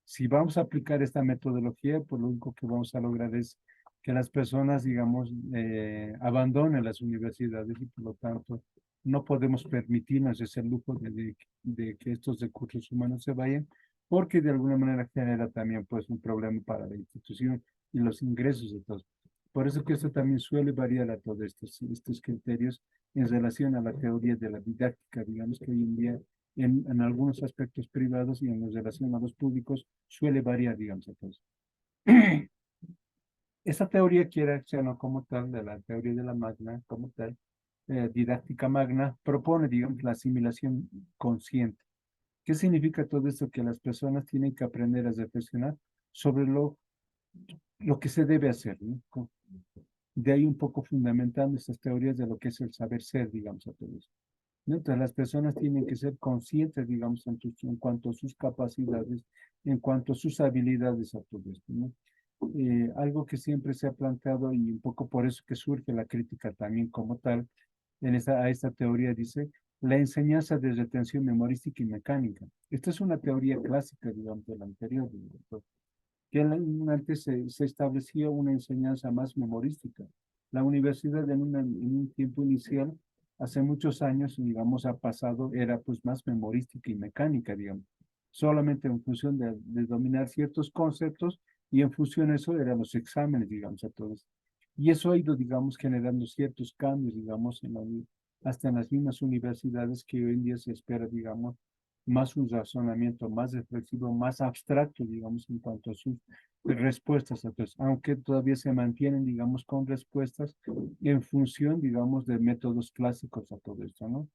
si vamos a aplicar esta metodología, pues lo único que vamos a lograr es que las personas, digamos, abandonen las universidades y por lo tanto no podemos permitirnos ese lujo de que estos recursos humanos se vayan, porque de alguna manera genera también pues un problema para la institución y los ingresos de todos. Por eso que esto también suele variar a todos estos criterios en relación a la teoría de la didáctica, digamos que hoy en día en algunos aspectos privados y en relación a los públicos suele variar, digamos, a todos. Esa teoría quiere no como tal, de la teoría de la magna, como tal, didáctica magna, propone, digamos, la asimilación consciente. ¿Qué significa todo esto? Que las personas tienen que aprender a reflexionar sobre lo que se debe hacer, ¿no? De ahí un poco fundamentando estas teorías de lo que es el saber ser, digamos, a todos. ¿No? Entonces las personas tienen que ser conscientes, digamos, en cuanto a sus capacidades, en cuanto a sus habilidades a todo esto, ¿no? Algo que siempre se ha planteado y un poco por eso que surge la crítica también como tal, a esta teoría dice, la enseñanza de retención memorística y mecánica. Esta es una teoría clásica, digamos, de la anterior, que antes se establecía una enseñanza más memorística. La universidad en un tiempo inicial, hace muchos años, digamos, ha pasado, era pues más memorística y mecánica, digamos, solamente en función de dominar ciertos conceptos y en función de eso eran los exámenes, digamos, a todos. Y eso ha ido, digamos, generando ciertos cambios, digamos, hasta en las mismas universidades que hoy en día se espera, digamos, más un razonamiento más reflexivo, más abstracto, digamos, en cuanto a sus respuestas. Entonces, aunque todavía se mantienen, digamos, con respuestas en función, digamos, de métodos clásicos a todo esto, ¿no?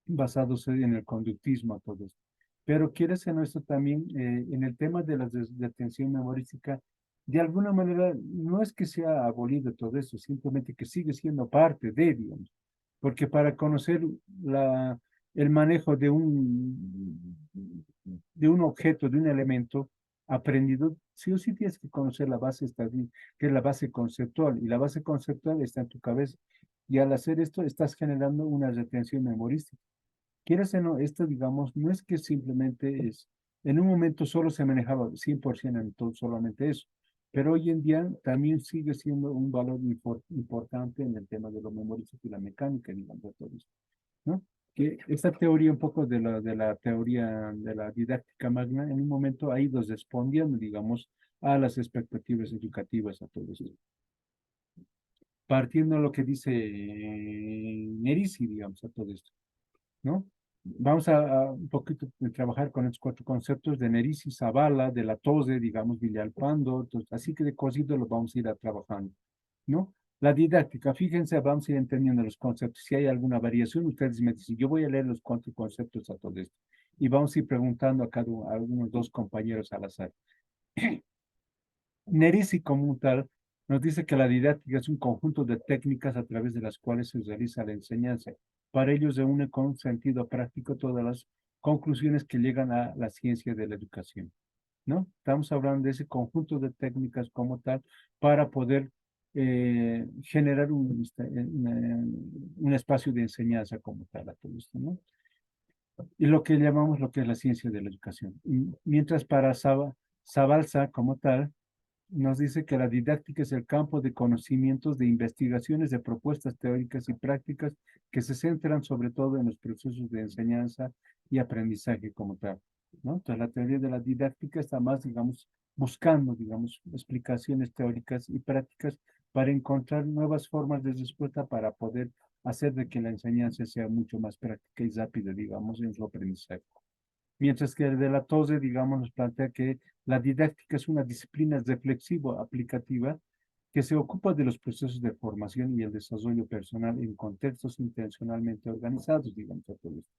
Basados en el conductismo a todo esto. Pero quieres en esto también, en el tema de la detención memorística, de alguna manera no es que sea abolido todo eso, simplemente que sigue siendo parte de, digamos, porque para conocer el manejo de un objeto, de un elemento aprendido, sí o sí tienes que conocer la base estadística, que es la base conceptual, y la base conceptual está en tu cabeza. Y al hacer esto, estás generando una retención memorística. Quieras o no, esto, digamos, no es que simplemente es, en un momento solo se manejaba 100% en todo, solamente eso, pero hoy en día también sigue siendo un valor importante en el tema de lo memorístico y la mecánica, digamos, de todo esto, ¿no? Que esta teoría, un poco de la teoría de la didáctica magna, en un momento ha ido respondiendo, digamos, a las expectativas educativas, a todo esto. Partiendo de lo que dice Nerisi, digamos, a todo esto, ¿no? Vamos a un poquito trabajar con estos cuatro conceptos de Nerisi, Zavala, de la Tose, digamos, Villalpando, entonces, así que de cosido los vamos a ir trabajando, ¿no? La didáctica, fíjense, vamos a ir entendiendo los conceptos. Si hay alguna variación, ustedes me dicen, yo voy a leer los cuatro conceptos a todo esto. Y vamos a ir preguntando a a algunos dos compañeros al azar. Nerisi como tal nos dice que la didáctica es un conjunto de técnicas a través de las cuales se realiza la enseñanza. Para ello se une con sentido práctico todas las conclusiones que llegan a la ciencia de la educación, ¿no? Estamos hablando de ese conjunto de técnicas como tal para poder generar un espacio de enseñanza como tal a todo esto, ¿no? Y lo que llamamos lo que es la ciencia de la educación. Mientras para Sabalza como tal, nos dice que la didáctica es el campo de conocimientos, de investigaciones, de propuestas teóricas y prácticas que se centran sobre todo en los procesos de enseñanza y aprendizaje como tal, ¿no? Entonces, la teoría de la didáctica está más, digamos, buscando, digamos, explicaciones teóricas y prácticas para encontrar nuevas formas de respuesta para poder hacer de que la enseñanza sea mucho más práctica y rápida, digamos, en su aprendizaje. Mientras que el de la TOSE, digamos, nos plantea que la didáctica es una disciplina reflexiva aplicativa que se ocupa de los procesos de formación y el desarrollo personal en contextos intencionalmente organizados, digamos, a todo esto,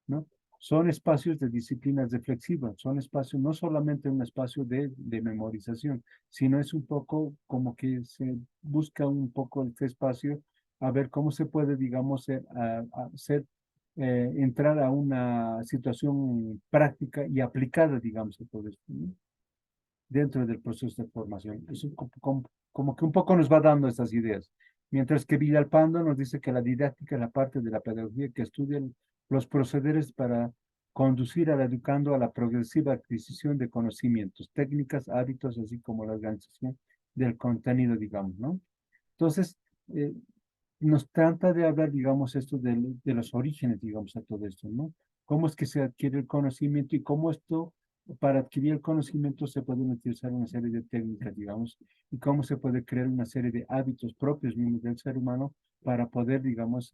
¿no? Son espacios de disciplinas reflexivas, son espacios, no solamente un espacio de memorización, sino es un poco como que se busca un poco este espacio a ver cómo se puede, digamos, entrar a una situación práctica y aplicada, digamos, a todo esto, ¿no? Dentro del proceso de formación. Eso como que un poco nos va dando estas ideas. Mientras que Villalpando nos dice que la didáctica es la parte de la pedagogía que estudia los procederes para conducir al educando a la progresiva adquisición de conocimientos, técnicas, hábitos, así como la organización del contenido, digamos, ¿no? Entonces, eh, nos trata de hablar, digamos, esto de los orígenes, digamos, a todo esto, ¿no? Cómo es que se adquiere el conocimiento y cómo esto, para adquirir el conocimiento, se pueden utilizar una serie de técnicas, digamos, y cómo se puede crear una serie de hábitos propios mismos del ser humano para poder, digamos,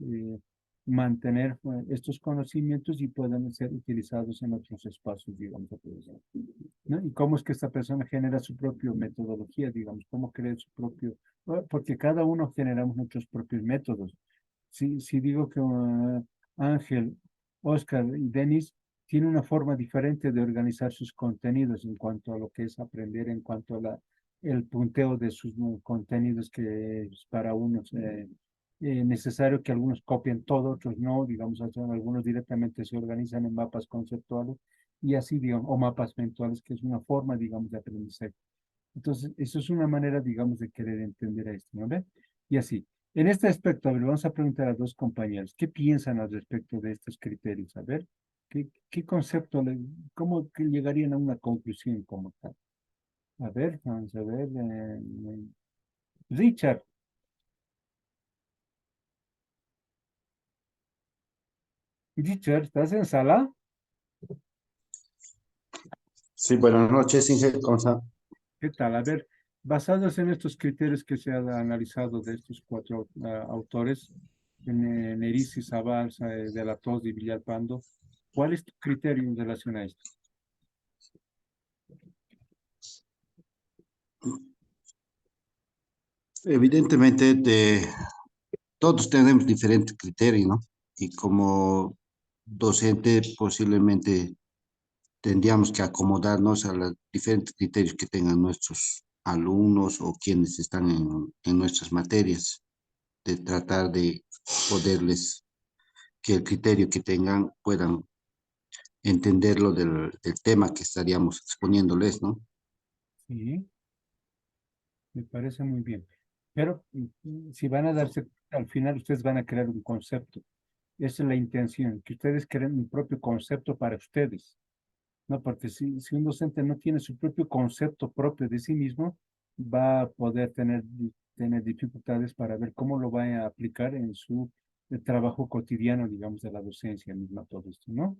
mantener estos conocimientos y puedan ser utilizados en otros espacios, digamos, a todo esto, ¿no? Y cómo es que esta persona genera su propia metodología, digamos, cómo crea su propio, porque cada uno generamos nuestros propios métodos. Si digo que Ángel, Oscar y Denis tienen una forma diferente de organizar sus contenidos en cuanto a lo que es aprender, en cuanto a el punteo de sus contenidos que es para unos necesario que algunos copien todo, otros no, digamos, algunos directamente se organizan en mapas conceptuales y así, digamos, o mapas mensuales, que es una forma, digamos, de aprendizaje. Entonces, eso es una manera, digamos, de querer entender esto, ¿no ve? Y así. En este aspecto, a ver, vamos a preguntar a dos compañeros, ¿qué piensan al respecto de estos criterios? A ver, ¿qué concepto, cómo que llegarían a una conclusión como tal? A ver, vamos a ver. Richard, Richard, ¿estás en sala? Sí, buenas noches, Inge. ¿Cómo está? ¿Qué tal? A ver, basados en estos criterios que se han analizado de estos cuatro autores, Nerisi, Sabalza, de la Tos y Villalpando, ¿cuál es tu criterio en relación a esto? Evidentemente, todos tenemos diferentes criterios, ¿no? Y como docente, posiblemente tendríamos que acomodarnos a los diferentes criterios que tengan nuestros alumnos o quienes están en nuestras materias, de tratar de poderles, que el criterio que tengan puedan entenderlo del tema que estaríamos exponiéndoles, ¿no? Sí, me parece muy bien. Pero si van a darse, al final ustedes van a crear un concepto. Esa es la intención, que ustedes creen un propio concepto para ustedes. No, porque si un docente no tiene su propio concepto propio de sí mismo, va a poder tener dificultades para ver cómo lo va a aplicar en su trabajo cotidiano, digamos, de la docencia misma, todo esto, ¿no?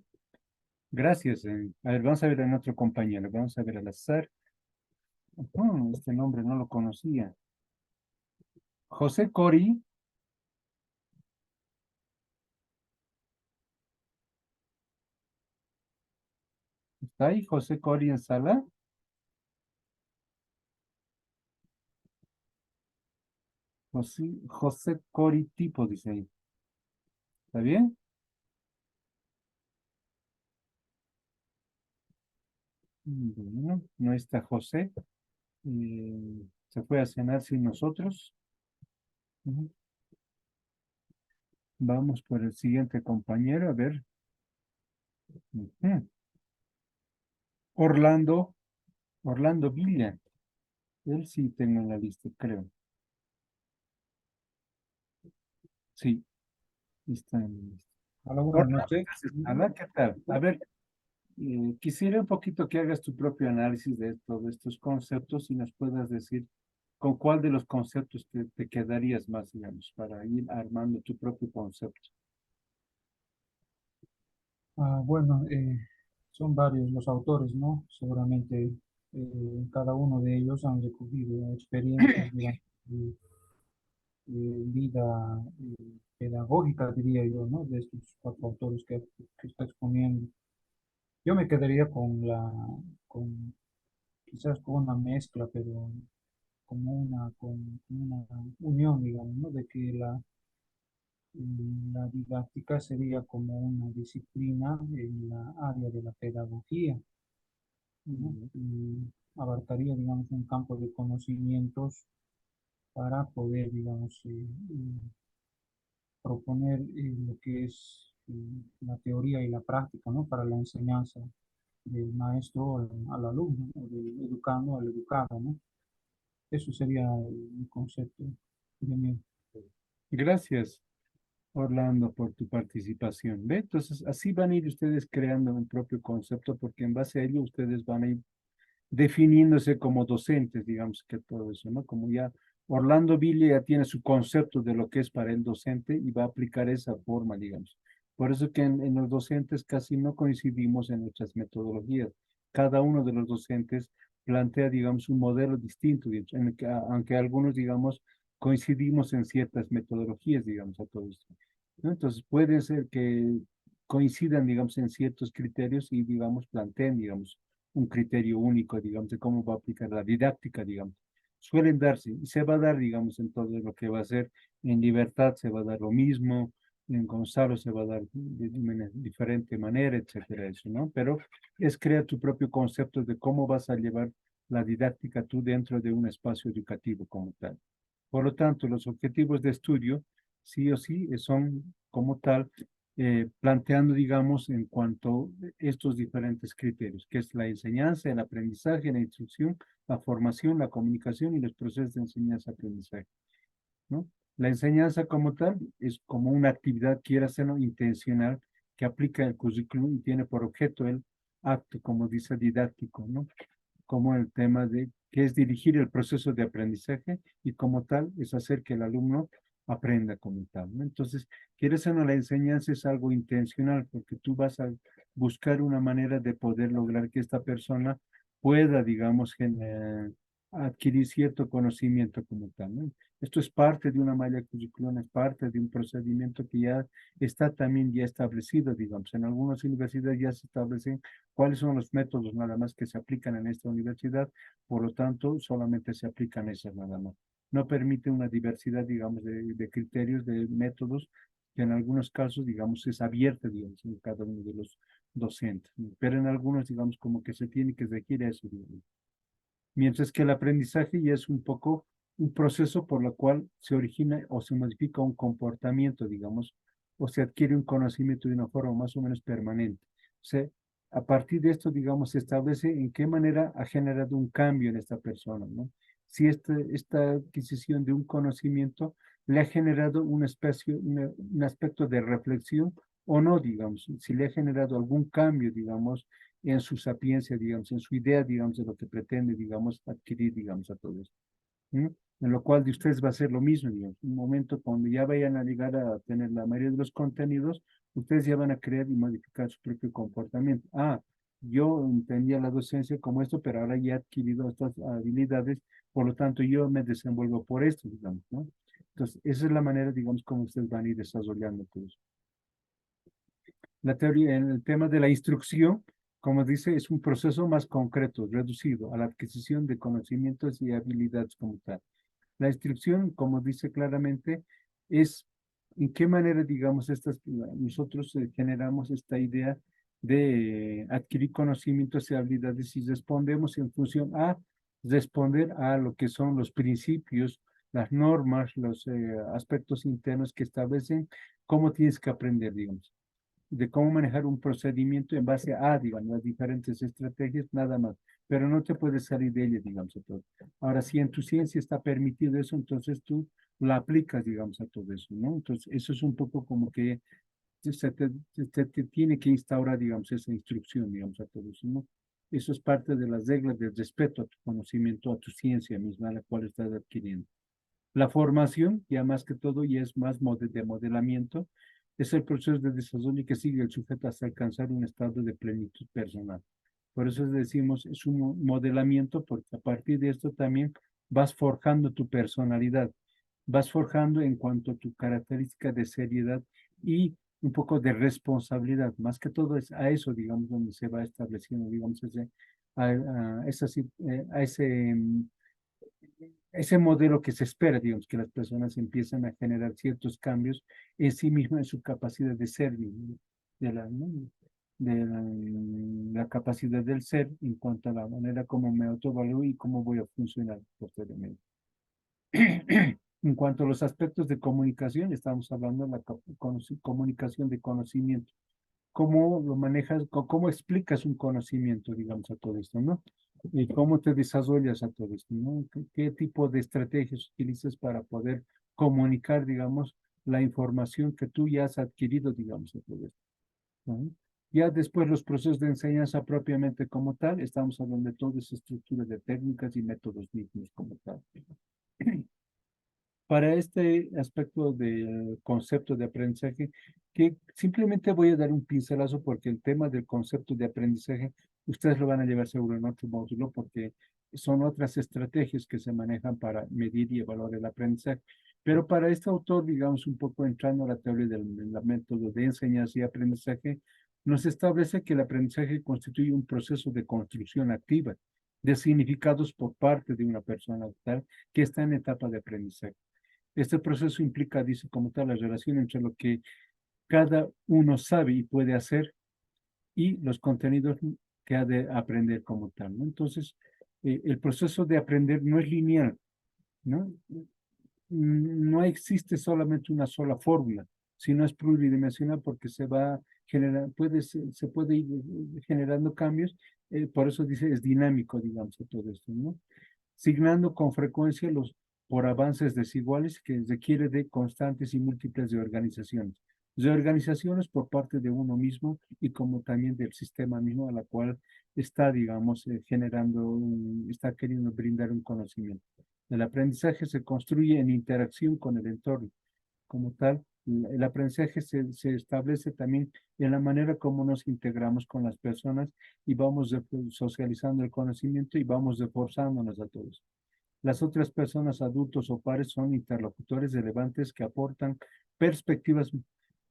Gracias. A ver, vamos a ver a otro compañero, vamos a ver al azar. Este nombre no lo conocía. José Cori, ¿está ahí José Cori en sala? José Cori tipo, dice ahí. ¿Está bien? Bueno, no está José. Se fue a cenar sin nosotros. Ujú. Vamos por el siguiente compañero, a ver. Ujú. Orlando, Orlando Villa. Él sí tengo en la lista, creo. Sí, está en la lista. Hola, buenas Orlando, noches. hola, ¿qué tal? A ver, quisiera un poquito que hagas tu propio análisis de todos estos conceptos y nos puedas decir con cuál de los conceptos te quedarías más, digamos, para ir armando tu propio concepto. Bueno, son varios los autores, ¿no? Seguramente cada uno de ellos han recogido experiencias, digamos, de vida pedagógica, diría yo, ¿no? De estos cuatro autores que está exponiendo. Yo me quedaría con quizás con una mezcla, pero como una unión, digamos, ¿no? De que la didáctica sería como una disciplina en la área de la pedagogía, ¿no? Y abarcaría, digamos, un campo de conocimientos para poder, digamos, proponer lo que es la teoría y la práctica, ¿no? Para la enseñanza del maestro al alumno, o del educando al educado, ¿no? Eso sería el concepto de mí. Gracias, Orlando, por tu participación. ¿Ve? Entonces, así van a ir ustedes creando un propio concepto, porque en base a ello ustedes van a ir definiéndose como docentes, digamos que todo eso, ¿no? Como ya Orlando Ville ya tiene su concepto de lo que es para el docente y va a aplicar esa forma, digamos. Por eso que en los docentes casi no coincidimos en nuestras metodologías. Cada uno de los docentes plantea, digamos, un modelo distinto, en el que, aunque algunos, digamos, coincidimos en ciertas metodologías, digamos, a todo esto, ¿no? Entonces, puede ser que coincidan, digamos, en ciertos criterios y, digamos, planteen, digamos, un criterio único, digamos, de cómo va a aplicar la didáctica, digamos. Suelen darse y se va a dar, digamos, en todo lo que va a ser. En Libertad se va a dar lo mismo, en Gonzalo se va a dar de diferente manera, etcétera, eso, ¿no? Pero es crear tu propio concepto de cómo vas a llevar la didáctica tú dentro de un espacio educativo como tal. Por lo tanto, los objetivos de estudio, sí o sí, son como tal, planteando, digamos, en cuanto a estos diferentes criterios, que es la enseñanza, el aprendizaje, la instrucción, la formación, la comunicación y los procesos de enseñanza-aprendizaje, ¿no? La enseñanza como tal es como una actividad, quiera ser intencional, que aplica el currículum y tiene por objeto el acto, como dice, didáctico, ¿no? Como el tema de que es dirigir el proceso de aprendizaje y como tal es hacer que el alumno aprenda como tal, ¿no? Entonces, quieres o no, la enseñanza es algo intencional porque tú vas a buscar una manera de poder lograr que esta persona pueda, digamos, adquirir cierto conocimiento como tal, ¿no? Esto es parte de una malla curricular, es parte de un procedimiento que ya está también ya establecido, digamos. En algunas universidades ya se establecen cuáles son los métodos nada más que se aplican en esta universidad, por lo tanto, solamente se aplican esas nada más. No permite una diversidad, digamos, de criterios, de métodos, que en algunos casos, digamos, es abierta, digamos, en cada uno de los docentes, ¿no? Pero en algunos, digamos, como que se tiene que regir eso, digamos. Mientras que el aprendizaje ya es un poco un proceso por lo cual se origina o se modifica un comportamiento, digamos, o se adquiere un conocimiento de una forma más o menos permanente. O sea, a partir de esto, digamos, se establece en qué manera ha generado un cambio en esta persona, ¿no? Si esta adquisición de un conocimiento le ha generado una especie, un aspecto de reflexión o no, digamos, si le ha generado algún cambio, digamos, en su sapiencia, digamos, en su idea, digamos, de lo que pretende, digamos, adquirir, digamos, a todo esto. ¿Mm? En lo cual de ustedes va a ser lo mismo, digamos. Un momento cuando ya vayan a llegar a tener la mayoría de los contenidos, ustedes ya van a crear y modificar su propio comportamiento. Ah, yo entendía la docencia como esto, pero ahora ya he adquirido estas habilidades, por lo tanto yo me desenvuelvo por esto, digamos, ¿no? Entonces, esa es la manera, digamos, como ustedes van a ir desarrollando todo eso. La teoría, en el tema de la instrucción, como dice, es un proceso más concreto, reducido a la adquisición de conocimientos y habilidades como tal. La instrucción, como dice claramente, es en qué manera, digamos, nosotros generamos esta idea de adquirir conocimientos y habilidades y respondemos en función a responder a lo que son los principios, las normas, los aspectos internos que establecen cómo tienes que aprender, digamos, de cómo manejar un procedimiento en base a, digamos, las diferentes estrategias, nada más, pero no te puedes salir de ella, digamos, a todo. Ahora, si en tu ciencia está permitido eso, entonces tú la aplicas, digamos, a todo eso, ¿no? Entonces, eso es un poco como que te tiene que instaurar, digamos, esa instrucción, digamos, a todo eso, ¿no? Eso es parte de las reglas del respeto a tu conocimiento, a tu ciencia misma, a la cual estás adquiriendo. La formación, ya más que todo, y es más de modelamiento, es el proceso de desarrollo que sigue el sujeto hasta alcanzar un estado de plenitud personal. Por eso decimos, es un modelamiento, porque a partir de esto también vas forjando tu personalidad, vas forjando en cuanto a tu característica de seriedad y un poco de responsabilidad. Más que todo es a eso, digamos, donde se va estableciendo, digamos, a ese modelo que se espera, digamos, que las personas empiezan a generar ciertos cambios en sí mismas, en su capacidad de ser, de la, ¿no? de la capacidad del ser en cuanto a la manera como me autoevalúo y cómo voy a funcionar posteriormente. En cuanto a los aspectos de comunicación, estamos hablando de la comunicación de conocimiento. ¿Cómo lo manejas, cómo explicas un conocimiento, digamos, a todo esto, ¿no? Y cómo te desarrollas a todo esto, ¿no? ¿Qué tipo de estrategias utilizas para poder comunicar, digamos, la información que tú ya has adquirido, digamos, a todo esto, ¿no? Ya después los procesos de enseñanza propiamente como tal, estamos hablando de toda esa estructura de técnicas y métodos mismos como tal. Para este aspecto del concepto de aprendizaje, que simplemente voy a dar un pincelazo porque el tema del concepto de aprendizaje, ustedes lo van a llevar seguro en otro módulo porque son otras estrategias que se manejan para medir y evaluar el aprendizaje. Pero para este autor, digamos, un poco entrando a la teoría del método de enseñanza y aprendizaje, nos establece que el aprendizaje constituye un proceso de construcción activa de significados por parte de una persona tal que está en etapa de aprendizaje. Este proceso implica, dice como tal, la relación entre lo que cada uno sabe y puede hacer y los contenidos que ha de aprender como tal, ¿no? Entonces, el proceso de aprender no es lineal, ¿no? No existe solamente una sola fórmula, sino es pluridimensional porque se va generando, se puede ir generando cambios, por eso dice es dinámico, digamos, todo esto, ¿no? Signando con frecuencia por avances desiguales que requiere de constantes y múltiples reorganizaciones. Reorganizaciones por parte de uno mismo y como también del sistema mismo a la cual está, digamos, está queriendo brindar un conocimiento. El aprendizaje se construye en interacción con el entorno. Como tal, el aprendizaje se establece también en la manera como nos integramos con las personas y vamos socializando el conocimiento y vamos reforzándonos a todos. Las otras personas, adultos o pares, son interlocutores relevantes que aportan perspectivas,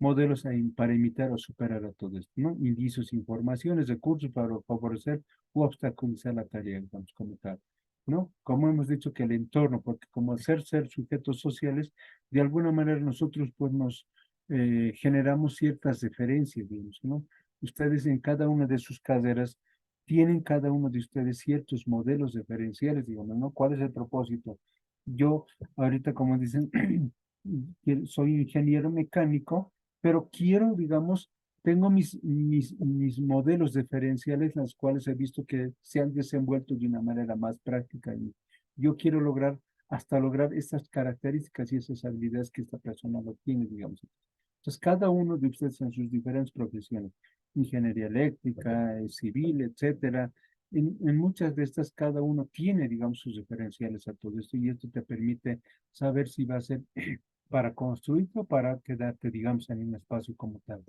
modelos para imitar o superar a todo esto, ¿no? Indicios, informaciones, recursos para favorecer u obstaculizar la tarea, digamos, como tal, ¿no? Como hemos dicho que el entorno, porque como al ser sujetos sociales, de alguna manera nosotros pues nos generamos ciertas referencias, digamos, ¿no? Ustedes en cada una de sus carreras tienen cada uno de ustedes ciertos modelos referenciales, digamos, ¿no? ¿Cuál es el propósito? Yo, ahorita, como dicen, soy ingeniero mecánico, pero quiero, digamos, tengo mis modelos referenciales, los cuales he visto que se han desenvuelto de una manera más práctica y yo quiero lograr estas características y esas habilidades que esta persona lo tiene, digamos. Entonces, cada uno de ustedes en sus diferentes profesiones, ingeniería eléctrica, civil, etcétera, en muchas de estas, cada uno tiene, digamos, sus referenciales a todo esto y esto te permite saber si va a ser para construir o para quedarte, digamos, en un espacio como tal.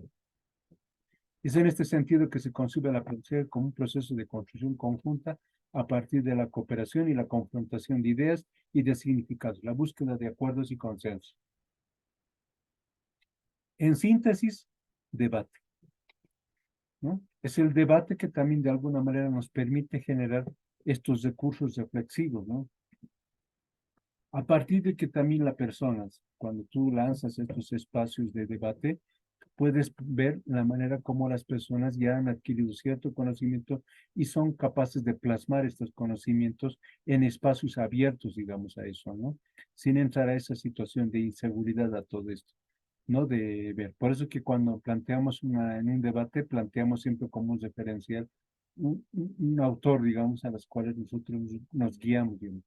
Es en este sentido que se concibe la aprendizaje como un proceso de construcción conjunta a partir de la cooperación y la confrontación de ideas y de significados, la búsqueda de acuerdos y consensos. En síntesis, debate, ¿no? Es el debate que también de alguna manera nos permite generar estos recursos reflexivos, ¿no? A partir de que también las personas, cuando tú lanzas estos espacios de debate, puedes ver la manera como las personas ya han adquirido cierto conocimiento y son capaces de plasmar estos conocimientos en espacios abiertos, digamos, a eso, ¿no? Sin entrar a esa situación de inseguridad a todo esto, ¿no? De ver. Por eso que cuando planteamos en un debate, planteamos siempre como un referencial un autor, digamos, a los cuales nosotros nos guiamos, digamos.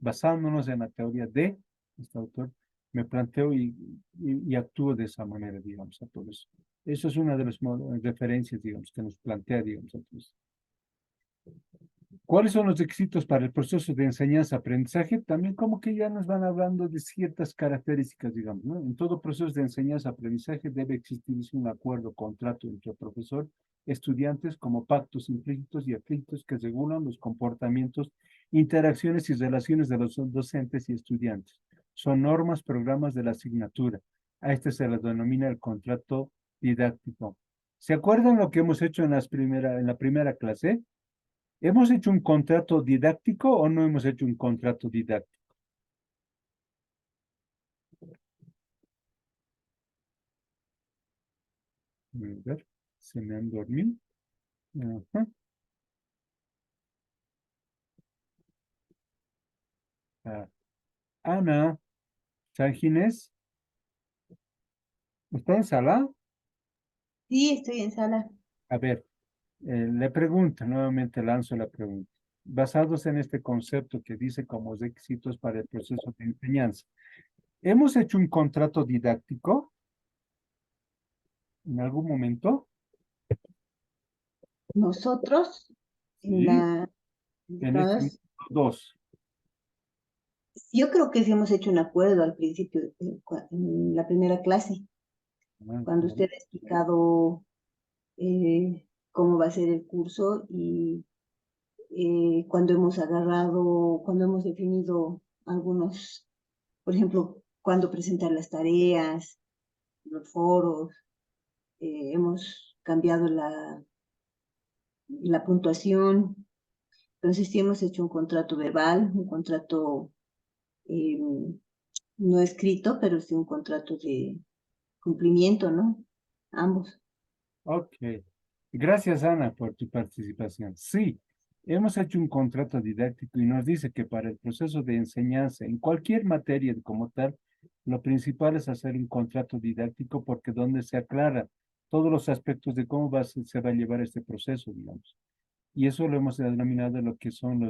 Basándonos en la teoría de este autor, me planteo y actúo de esa manera, digamos, a todo eso. Eso es una de las referencias, digamos, que nos plantea, digamos, a todos. ¿Cuáles son los requisitos para el proceso de enseñanza-aprendizaje? También como que ya nos van hablando de ciertas características, digamos, ¿no? En todo proceso de enseñanza-aprendizaje debe existir un acuerdo, contrato entre profesor, estudiantes como pactos implícitos y explícitos que regulan los comportamientos, interacciones y relaciones de los docentes y estudiantes. Son normas, programas de la asignatura. A este se le denomina el contrato didáctico. ¿Se acuerdan lo que hemos hecho en la primera clase? ¿Hemos hecho un contrato didáctico o no hemos hecho un contrato didáctico? A ver, se me han dormido. Ajá. Ah, Ana, San Ginés, ¿está en sala? Sí, estoy en sala. A ver, le pregunto, nuevamente lanzo la pregunta. Basados en este concepto que dice como requisitos para el proceso de enseñanza, ¿hemos hecho un contrato didáctico en algún momento? Nosotros, en Sí, la, en este digamos, dos. yo creo que sí hemos hecho un acuerdo al principio, en la primera clase, cuando usted ha explicado cómo va a ser el curso y cuando hemos definido algunos, por ejemplo, cuándo presentar las tareas, los foros, hemos cambiado la puntuación. Entonces sí hemos hecho un contrato verbal, un contrato eh, no escrito, pero sí un contrato de cumplimiento, ¿no? Ambos. Ok. Gracias, Ana, por tu participación. Sí, hemos hecho un contrato didáctico y nos dice que para el proceso de enseñanza, en cualquier materia como tal, lo principal es hacer un contrato didáctico porque donde se aclara todos los aspectos de cómo se va a llevar este proceso, digamos. Y eso lo hemos denominado lo que son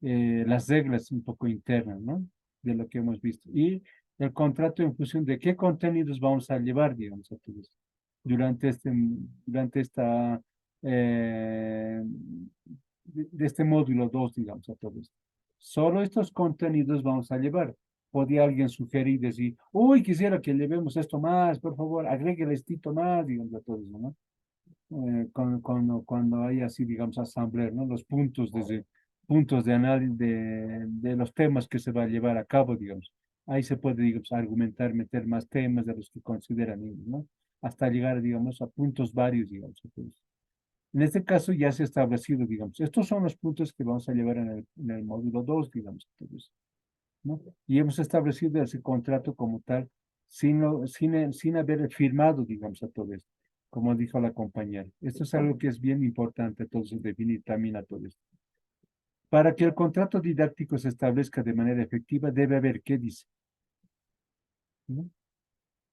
las reglas un poco internas, ¿no? De lo que hemos visto. Y el contrato en función de qué contenidos vamos a llevar, digamos, a todos durante durante esta, de este módulo 2 digamos, a todos. Solo estos contenidos vamos a llevar. Podía alguien sugerir, decir, uy, quisiera que llevemos esto más, por favor, agréguele esto más, digamos, a todos, ¿no? Cuando hay así, digamos, asamblea, ¿no? Los puntos, desde puntos de análisis de los temas que se va a llevar a cabo, digamos. Ahí se puede, digamos, argumentar, meter más temas de los que consideran ellos, ¿no? Hasta llegar, digamos, a puntos varios, digamos. Entonces, en este caso ya se ha establecido, digamos, estos son los puntos que vamos a llevar en el módulo 2 digamos. Entonces, ¿no? Y hemos establecido ese contrato como tal, sin haber firmado, digamos, a todo esto, como dijo la compañera. Esto es algo que es bien importante, entonces, definir también a todo esto. Para que el contrato didáctico se establezca de manera efectiva, debe haber, ¿qué dice? ¿No?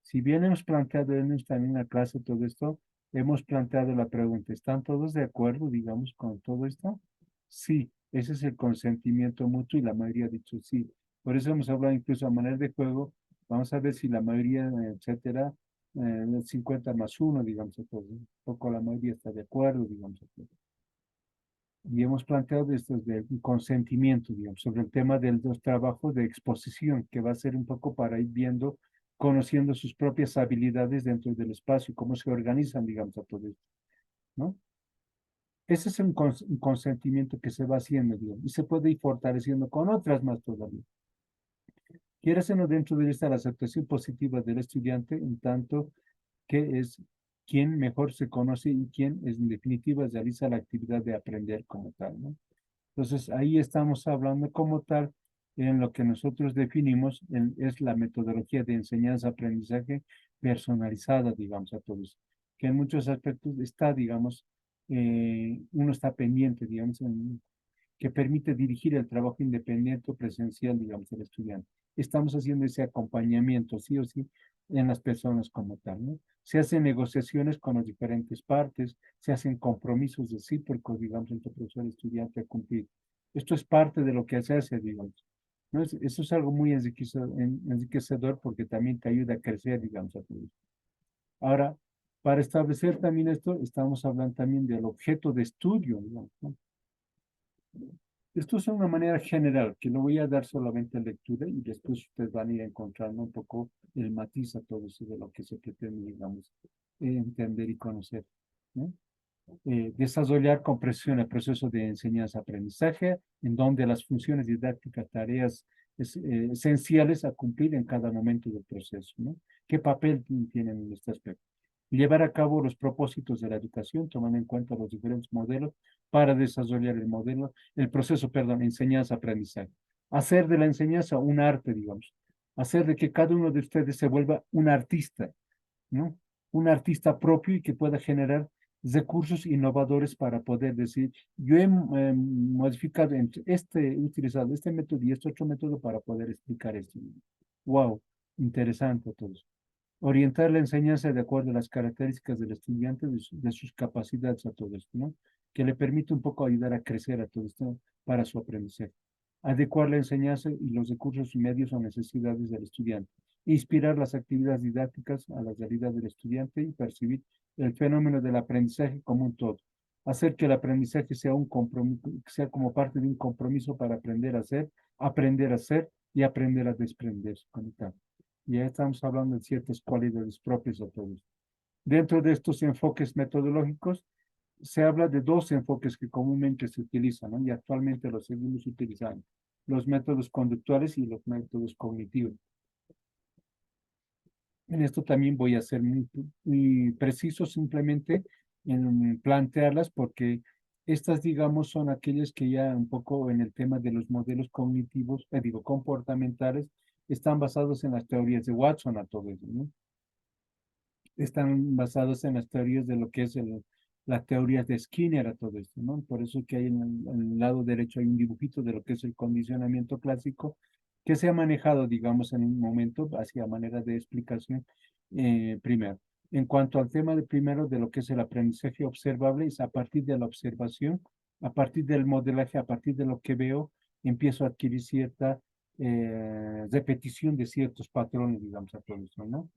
Si bien hemos planteado también en la clase todo esto, hemos planteado la pregunta, ¿están todos de acuerdo, digamos, con todo esto? Sí, ese es el consentimiento mutuo y la mayoría ha dicho sí. Por eso hemos hablado incluso a manera de juego, vamos a ver si la mayoría, etcétera, 50 más 1, digamos, entonces, un poco la mayoría está de acuerdo, digamos. Entonces. Y hemos planteado esto de consentimiento, digamos, sobre el tema de los trabajos de exposición, que va a ser un poco para ir viendo, conociendo sus propias habilidades dentro del espacio, cómo se organizan, digamos, a todo esto, ¿no? Ese es un consentimiento que se va haciendo, digamos, y se puede ir fortaleciendo con otras más todavía. Quiere ser dentro de esta la aceptación positiva del estudiante, en tanto que es quien mejor se conoce y quien, en definitiva, realiza la actividad de aprender como tal, ¿no? Entonces, ahí estamos hablando como tal, en lo que nosotros definimos, es la metodología de enseñanza-aprendizaje personalizada, digamos, a todos, que en muchos aspectos está, digamos, uno está pendiente, digamos, que permite dirigir el trabajo independiente o presencial, digamos, del estudiante. Estamos haciendo ese acompañamiento, sí o sí, en las personas como tal, ¿no? Se hacen negociaciones con las diferentes partes, se hacen compromisos recíprocos, digamos, entre profesor y estudiante a cumplir. Esto es parte de lo que se hace, digamos. ¿No? Eso es algo muy enriquecedor porque también te ayuda a crecer, digamos, a todos. Ahora, para establecer también esto, estamos hablando también del objeto de estudio, digamos, ¿no? Esto es una manera general, que lo voy a dar solamente lectura y después ustedes van a ir encontrando un poco el matiz a todo eso de lo que se pretende, digamos, entender y conocer, ¿no? Desarrollar con precisión el proceso de enseñanza-aprendizaje, en donde las funciones didácticas, tareas esenciales a cumplir en cada momento del proceso, ¿no? ¿Qué papel tienen en este aspecto? Llevar a cabo los propósitos de la educación, tomando en cuenta los diferentes modelos para desarrollar el proceso, perdón, enseñanza-aprendizaje. Hacer de la enseñanza un arte, digamos. Hacer de que cada uno de ustedes se vuelva un artista, ¿no? Un artista propio y que pueda generar recursos innovadores para poder decir, yo he modificado, utilizado este método y este otro método para poder explicar esto. Wow, interesante todo eso. Orientar la enseñanza de acuerdo a las características del estudiante, de sus capacidades a todo esto, ¿no? Que le permite un poco ayudar a crecer a todo esto para su aprendizaje. Adecuar la enseñanza y los recursos y medios a necesidades del estudiante. Inspirar las actividades didácticas a la realidad del estudiante y percibir el fenómeno del aprendizaje como un todo. Hacer que el aprendizaje sea un compromiso, sea como parte de un compromiso para aprender a hacer y aprender a desprenderse. Ya estamos hablando de ciertas cualidades propias a todos. Dentro de estos enfoques metodológicos, se habla de dos enfoques que comúnmente se utilizan, ¿no? Y actualmente los seguimos utilizando, los métodos conductuales y los métodos cognitivos. En esto también voy a ser muy preciso simplemente en plantearlas porque estas, digamos, son aquellas que ya un poco en el tema de los modelos cognitivos, comportamentales, están basados en las teorías de Watson a todo eso, ¿no? Están basados en las teorías de lo que es las teorías de Skinner a todo esto, ¿no? Por eso que hay en el lado derecho hay un dibujito de lo que es el condicionamiento clásico, que se ha manejado, digamos, en un momento, hacia manera de explicación, primero. En cuanto al tema de primero de lo que es el aprendizaje observable, es a partir de la observación, a partir del modelaje, a partir de lo que veo, empiezo a adquirir cierta repetición de ciertos patrones, digamos, a todo esto, ¿no?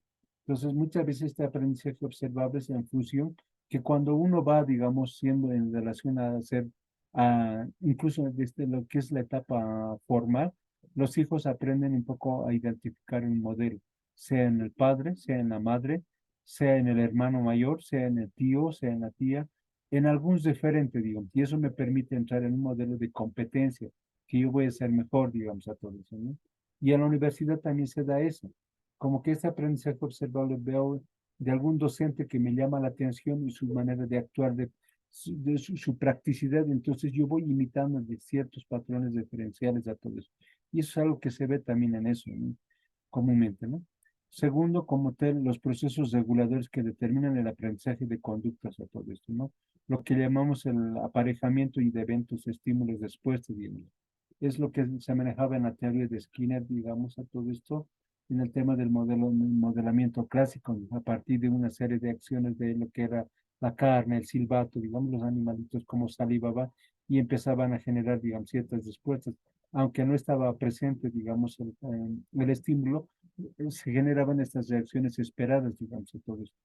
Entonces, muchas veces este aprendizaje observable es en función que cuando uno va, digamos, siendo en relación a hacer, incluso desde lo que es la etapa formal, los hijos aprenden un poco a identificar un modelo, sea en el padre, sea en la madre, sea en el hermano mayor, sea en el tío, sea en la tía, en algunos diferentes, digamos, y eso me permite entrar en un modelo de competencia, que yo voy a ser mejor, digamos, a todo eso, ¿no? Y en la universidad también se da eso, como que este aprendizaje observable veo de algún docente que me llama la atención y su manera de actuar, su practicidad, entonces yo voy imitando de ciertos patrones diferenciales a todo eso. Y eso es algo que se ve también en eso, ¿no? Comúnmente, ¿no? Segundo, como tal, los procesos reguladores que determinan el aprendizaje de conductas a todo esto, ¿no? Lo que llamamos el aparejamiento y de eventos, estímulos, respuestas, digamos. Es lo que se manejaba en la teoría de Skinner, digamos, a todo esto, en el tema del modelamiento clásico, a partir de una serie de acciones de lo que era la carne, el silbato, digamos, los animalitos como salivaban y empezaban a generar, digamos, ciertas respuestas. Aunque no estaba presente, digamos, el estímulo, se generaban estas reacciones esperadas, digamos, y todo esto.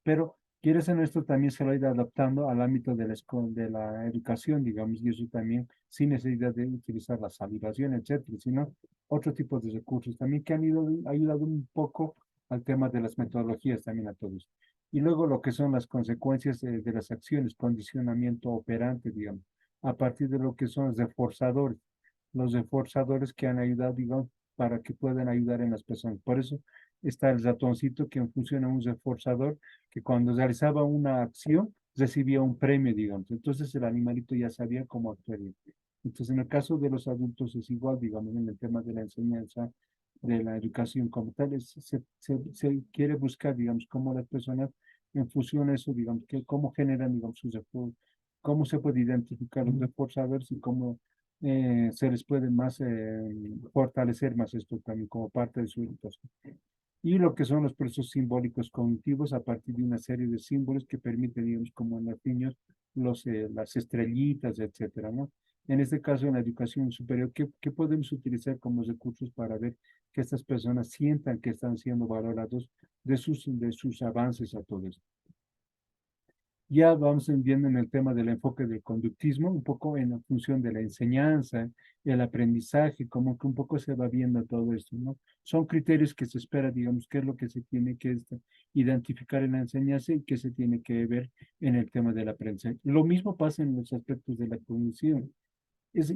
Pero quieres en esto también se lo ha ido adaptando al ámbito de de la educación, digamos, y eso también sin necesidad de utilizar la salivación, etcétera, sino otro tipo de recursos también que han ayudado un poco al tema de las metodologías también a todos. Y luego lo que son las consecuencias de las acciones, condicionamiento operante, digamos, a partir de lo que son los reforzadores que han ayudado, digamos, para que puedan ayudar en las personas. Por eso está el ratoncito que funciona un reforzador que cuando realizaba una acción recibía un premio, digamos. Entonces el animalito ya sabía cómo actuar. Entonces en el caso de los adultos es igual, digamos, en el tema de la enseñanza, de la educación como tal, se quiere buscar, digamos, cómo las personas en función de eso, digamos, que cómo generan, digamos, sus esfuerzos, cómo se puede identificar los reforzadores y cómo se les puede más fortalecer más esto también como parte de su educación. Y lo que son los procesos simbólicos cognitivos a partir de una serie de símbolos que permiten, digamos, como en los niños, las estrellitas, etcétera, ¿no? En este caso, en la educación superior, ¿qué podemos utilizar como recursos para ver que estas personas sientan que están siendo valorados de sus avances a todo esto? Ya vamos viendo en el tema del enfoque del conductismo, un poco en la función de la enseñanza, el aprendizaje, como que un poco se va viendo todo esto, ¿no? Son criterios que se espera, digamos, qué es lo que se tiene que identificar en la enseñanza y qué se tiene que ver en el tema del aprendizaje. Lo mismo pasa en los aspectos de la cognición. Es,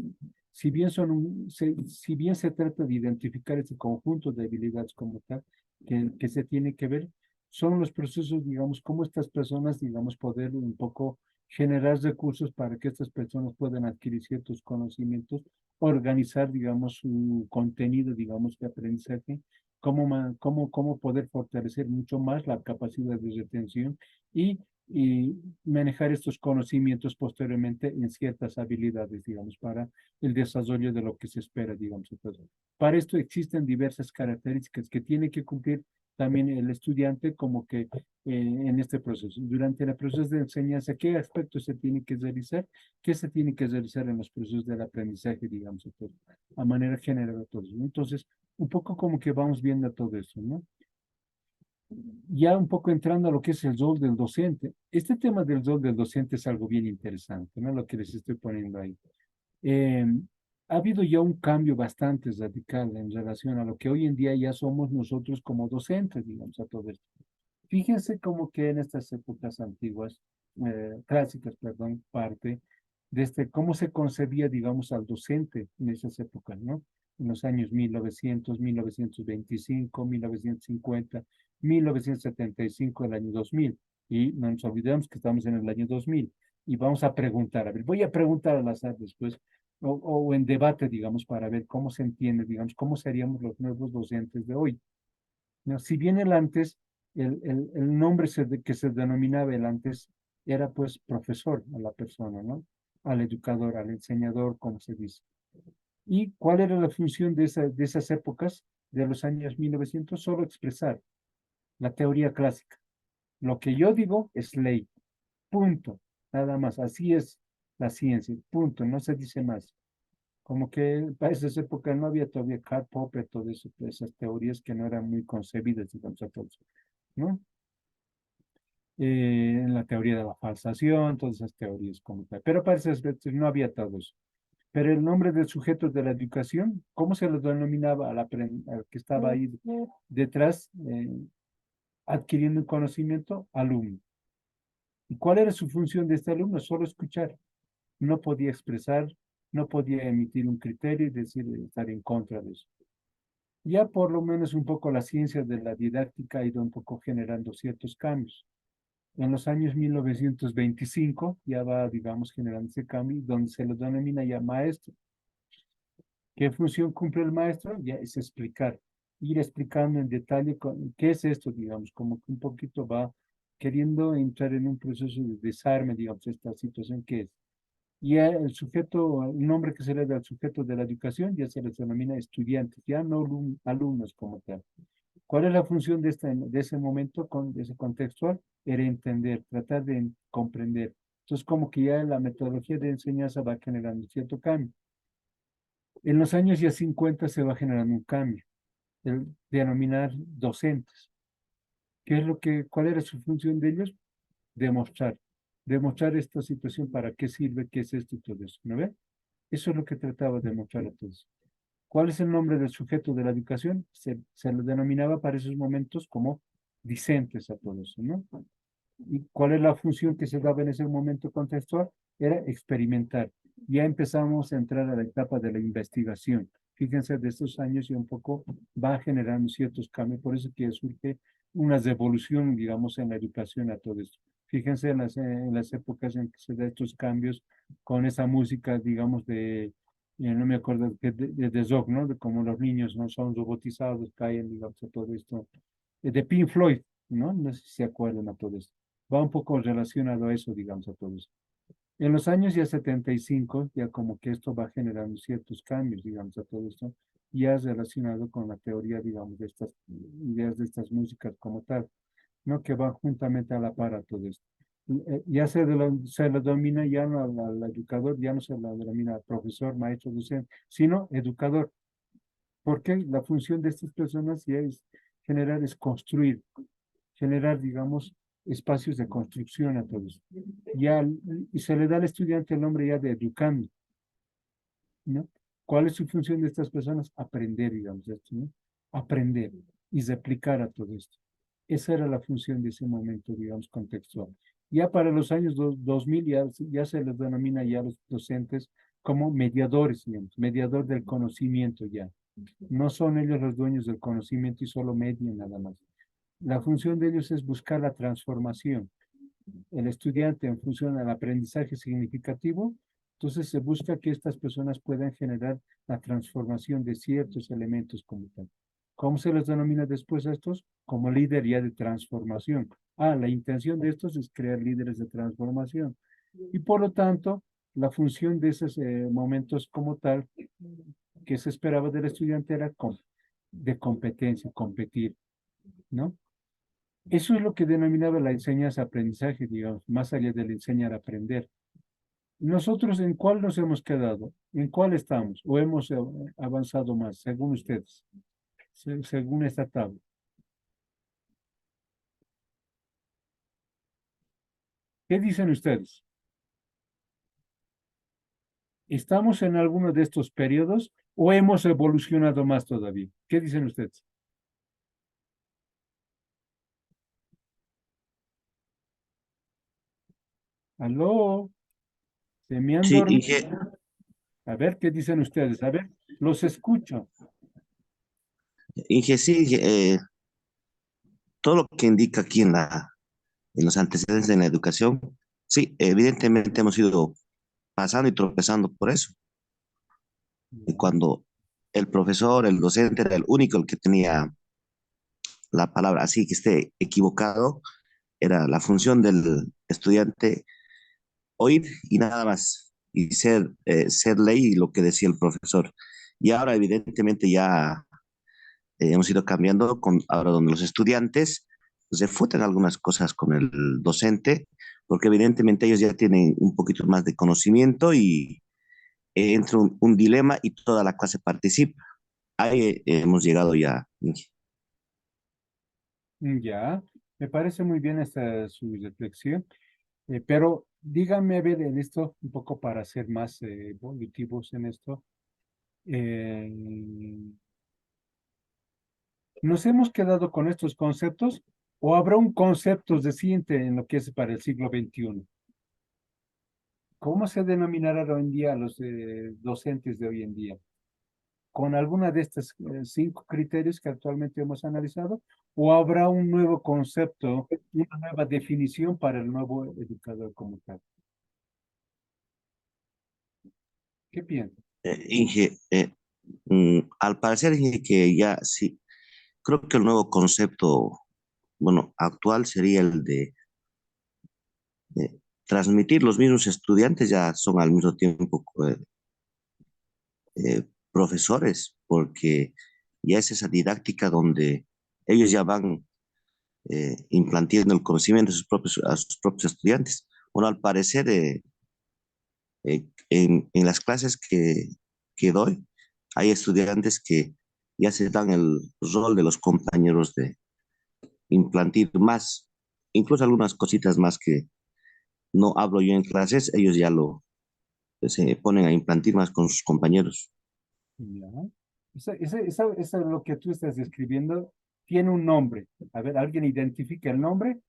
si bien se trata de identificar ese conjunto de habilidades como tal, que se tiene que ver, son los procesos, digamos, cómo estas personas, digamos, poder un poco generar recursos para que estas personas puedan adquirir ciertos conocimientos, organizar, digamos, su contenido, digamos, de aprendizaje, cómo poder fortalecer mucho más la capacidad de retención y manejar estos conocimientos posteriormente en ciertas habilidades, digamos, para el desarrollo de lo que se espera, digamos. Entonces, para esto existen diversas características que tiene que cumplir también el estudiante como que en este proceso. Durante el proceso de enseñanza, ¿qué aspectos se tiene que realizar? ¿Qué se tiene que realizar en los procesos del aprendizaje, digamos, entonces, a manera general todo eso, ¿no? Entonces, un poco como que vamos viendo todo eso, ¿no? Ya un poco entrando a lo que es el rol del docente. Este tema del rol del docente es algo bien interesante, ¿no? Lo que les estoy poniendo ahí. Eh, ha habido ya un cambio bastante radical en relación a lo que hoy en día ya somos nosotros como docentes, digamos, a todo esto. Fíjense como que en estas épocas antiguas, clásicas, perdón, parte de cómo se concebía, digamos, al docente en esas épocas, ¿no? En los años 1900, 1925, 1950, 1975, el año 2000. Y no nos olvidemos que estamos en el año 2000. Y vamos a preguntar, a ver, voy a preguntar al azar después, o en debate, digamos, para ver cómo se entiende, digamos, cómo seríamos los nuevos docentes de hoy. ¿No? Si bien el antes, el nombre que se denominaba el antes, era pues profesor a la persona, ¿no? Al educador, al enseñador, como se dice. ¿Y cuál era la función de esas épocas, de los años 1900? Solo expresar la teoría clásica. Lo que yo digo es ley, punto, nada más. Así es la ciencia, punto, no se dice más. Como que para esas épocas no había todavía Karl Popper, todas esas teorías que no eran muy concebidas, digamos, a todos, ¿no? En la teoría de la falsación, todas esas teorías como tal. Pero para esas veces no había todo eso. Pero el nombre del sujeto de la educación, ¿cómo se lo denominaba al que estaba ahí detrás, adquiriendo un conocimiento? Alumno. ¿Y cuál era su función de este alumno? Solo escuchar. No podía expresar, no podía emitir un criterio y decir estar en contra de eso. Ya por lo menos un poco la ciencia de la didáctica ha ido un poco generando ciertos cambios. En los años 1925 ya va, digamos, generando ese cambio, donde se lo denomina ya maestro. ¿Qué función cumple el maestro? Ya es explicar, ir explicando en detalle qué es esto, digamos, como que un poquito va queriendo entrar en un proceso de desarme, digamos, esta situación que es. Y el sujeto, el nombre que se le da al sujeto de la educación ya se les denomina estudiantes, ya no alumnos como tal. ¿Cuál es la función de ese momento, de ese contextual? Era entender, tratar de comprender. Entonces, como que ya la metodología de enseñanza va generando cierto cambio. En los años ya 50 se va generando un cambio, el denominar docentes. ¿Cuál era su función de ellos? Demostrar. Demostrar esta situación, para qué sirve, qué es esto y todo eso, ¿no ve? Eso es lo que trataba de mostrar a todos. ¿Cuál es el nombre del sujeto de la educación? Se lo denominaba para esos momentos como discentes a todo eso, ¿no? ¿Y cuál es la función que se daba en ese momento contextual? Era experimentar. Ya empezamos a entrar a la etapa de la investigación. Fíjense, de estos años ya un poco va generando ciertos cambios, por eso que surge una devolución, digamos, en la educación a todo esto. Fíjense en las épocas en que se da estos cambios con esa música, digamos, no me acuerdo, de Zog, ¿no? De cómo los niños no son robotizados, caen, digamos, a todo esto. De Pink Floyd, ¿no? No sé si se acuerdan a todo esto. Va un poco relacionado a eso, digamos, a todo eso. En los años ya 75, ya como que esto va generando ciertos cambios, digamos, a todo esto, ya es relacionado con la teoría, digamos, de estas ideas de estas músicas como tal, ¿no? Que van juntamente a la par a todo esto. Ya se lo domina ya no al educador, ya no se lo denomina profesor, maestro, docente, sino educador. Porque la función de estas personas ya es generar, es construir, generar, digamos, espacios de construcción a todos. Y se le da al estudiante el nombre ya de educando, ¿no? ¿Cuál es su función de estas personas? Aprender, digamos, esto, ¿no? Aprender y replicar a todo esto. Esa era la función de ese momento, digamos, contextual. Ya para los años 2000 ya se les denomina ya a los docentes como mediadores, digamos, mediador del conocimiento ya. No son ellos los dueños del conocimiento y solo median nada más. La función de ellos es buscar la transformación. El estudiante, en función del aprendizaje significativo, entonces se busca que estas personas puedan generar la transformación de ciertos elementos como tal. ¿Cómo se les denomina después a estos? Como líder ya de transformación. La intención de estos es crear líderes de transformación. Y por lo tanto, la función de esos momentos como tal que se esperaba del estudiante era de competencia, competir, ¿no? Eso es lo que denominaba la enseñanza-aprendizaje, digamos, más allá del enseñar a aprender. Nosotros, ¿en cuál nos hemos quedado? ¿En cuál estamos? ¿O hemos avanzado más, según ustedes? Según esta tabla. ¿Qué dicen ustedes? ¿Estamos en alguno de estos periodos o hemos evolucionado más todavía? ¿Qué dicen ustedes? ¿Aló? ¿Se me han Sí, dormido? A ver, ¿qué dicen ustedes? A ver, los escucho. Inge, sí, todo lo que indica aquí en los antecedentes de la educación, sí, evidentemente hemos ido pasando y tropezando por eso. Y cuando el profesor, el docente era el único el que tenía la palabra, así que esté equivocado, era la función del estudiante oír y nada más, y ser ley lo que decía el profesor. Y ahora evidentemente ya hemos ido cambiando con ahora donde los estudiantes refutan algunas cosas con el docente, porque evidentemente ellos ya tienen un poquito más de conocimiento y entra un dilema y toda la clase participa. Ahí hemos llegado ya. Ya, me parece muy bien esta su reflexión, pero díganme, a ver, en esto, un poco para ser más evolutivos en esto, eh, ¿nos hemos quedado con estos conceptos o habrá un concepto reciente en lo que es para el siglo XXI? ¿Cómo se denominará hoy en día a los docentes de hoy en día? ¿Con alguna de estos 5 criterios que actualmente hemos analizado? ¿O habrá un nuevo concepto, una nueva definición para el nuevo educador como tal? ¿Qué piensa? Inge, al parecer, Inge, que ya sí, creo que el nuevo concepto, bueno, actual sería el de transmitir los mismos estudiantes, ya son al mismo tiempo profesores, porque ya es esa didáctica donde ellos ya van implantando el conocimiento a sus propios estudiantes. Bueno, al parecer, en las clases que doy, hay estudiantes que ya se dan el rol de los compañeros de implantar más, incluso algunas cositas más que no hablo yo en clases, ellos ya se ponen a implantar más con sus compañeros. Ya. Eso es lo que tú estás describiendo. Tiene un nombre. A ver, ¿alguien identifica el nombre?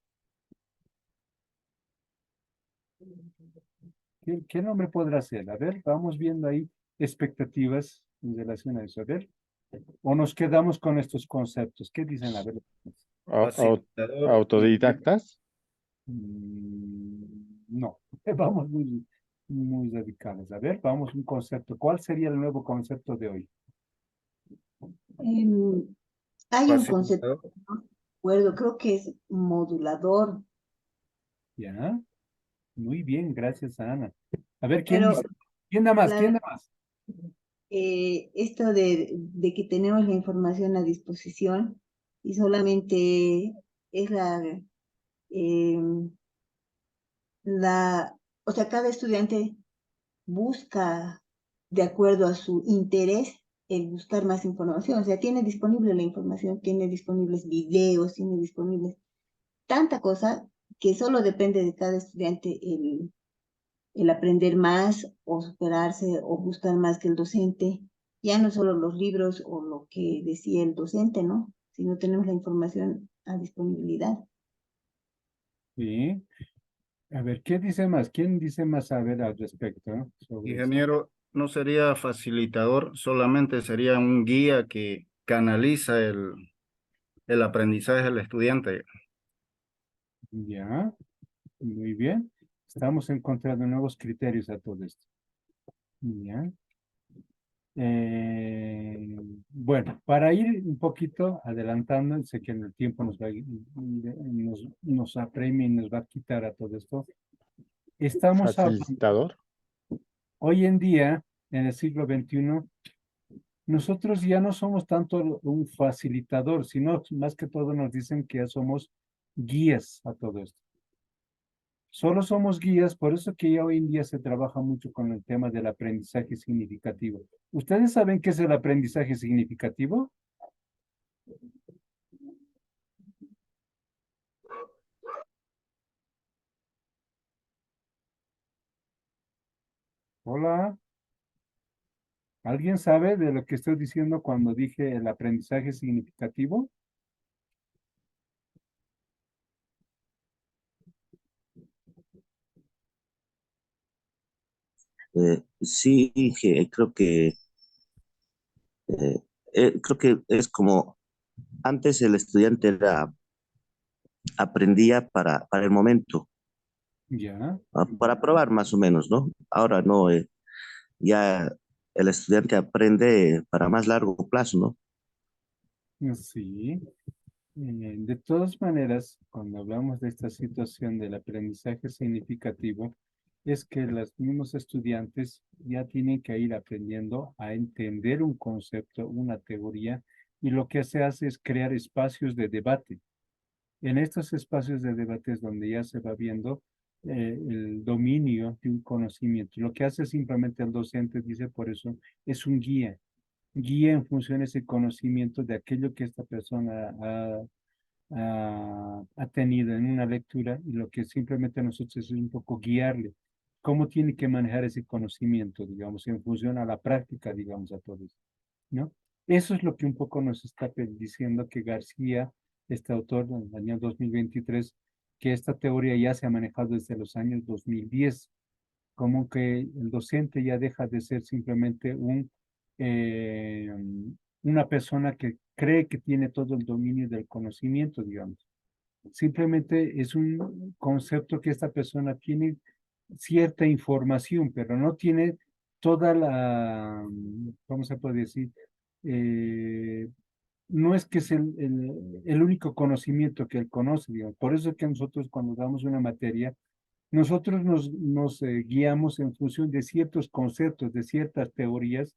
¿Qué nombre podrá ser? A ver, vamos viendo ahí expectativas en relación a eso. A ver, o nos quedamos con estos conceptos. ¿Qué dicen? A ver. Autodidactas. No, vamos muy dedicados. A ver, vamos un concepto. ¿Cuál sería el nuevo concepto de hoy? Hay un concepto, no recuerdo, creo que es modulador, Ya, muy bien, gracias Ana. A ver, ¿quién pero dice? ¿Quién da más? la ¿Quién da más? esto de que tenemos la información a disposición y solamente es em, o sea, cada estudiante busca de acuerdo a su interés el buscar más información, o sea, tiene disponible la información, tiene disponibles videos, tiene disponibles tanta cosa que solo depende de cada estudiante el aprender más o superarse o buscar más que el docente, ya no solo los libros o lo que decía el docente, ¿no? Sino tenemos la información a disponibilidad. Sí. A ver, ¿qué dice más? ¿Quién dice más a ver al respecto, ¿no? Sobre eso? Ingeniero, no sería facilitador, solamente sería un guía que canaliza el aprendizaje del estudiante. Ya, muy bien. Estamos encontrando nuevos criterios a todo esto. Ya. Bueno, para ir un poquito adelantando, sé que en el tiempo nos apremia y nos va a quitar a todo esto. Estamos hablando, Facilitador. hoy en día, en el siglo XXI, nosotros ya no somos tanto un facilitador, sino más que todo nos dicen que ya somos guías a todo esto. Solo somos guías, por eso que ya hoy en día se trabaja mucho con el tema del aprendizaje significativo. ¿Ustedes saben qué es el aprendizaje significativo? Hola, ¿alguien sabe de lo que estoy diciendo cuando dije el aprendizaje significativo? Sí, creo que es como antes el estudiante aprendía para el momento, Ya, para probar más o menos, ¿no? Ahora no, ya el estudiante aprende para más largo plazo, ¿no? sí. De todas maneras, cuando hablamos de esta situación del aprendizaje significativo, es que los mismos estudiantes ya tienen que ir aprendiendo a entender un concepto, una teoría, y lo que se hace es crear espacios de debate. En estos espacios de debate es donde ya se va viendo el dominio de un conocimiento. Lo que hace simplemente el docente, dice por eso, es un guía. Guía en función de ese conocimiento de aquello que esta persona ha tenido en una lectura, y lo que simplemente nosotros es un poco guiarle cómo tiene que manejar ese conocimiento, digamos, en función a la práctica, digamos, a todos, ¿no? Eso es lo que un poco nos está diciendo que García, este autor en el año 2023, que esta teoría ya se ha manejado desde los años 2010, como que el docente ya deja de ser simplemente eh, una persona que cree que tiene todo el dominio del conocimiento, digamos. Simplemente es un concepto que esta persona tiene cierta información, pero no tiene toda la, ¿cómo se puede decir? Eh, no es que es el único conocimiento que él conoce, digamos. Por eso es que nosotros cuando damos una materia, nosotros nos guiamos en función de ciertos conceptos, de ciertas teorías,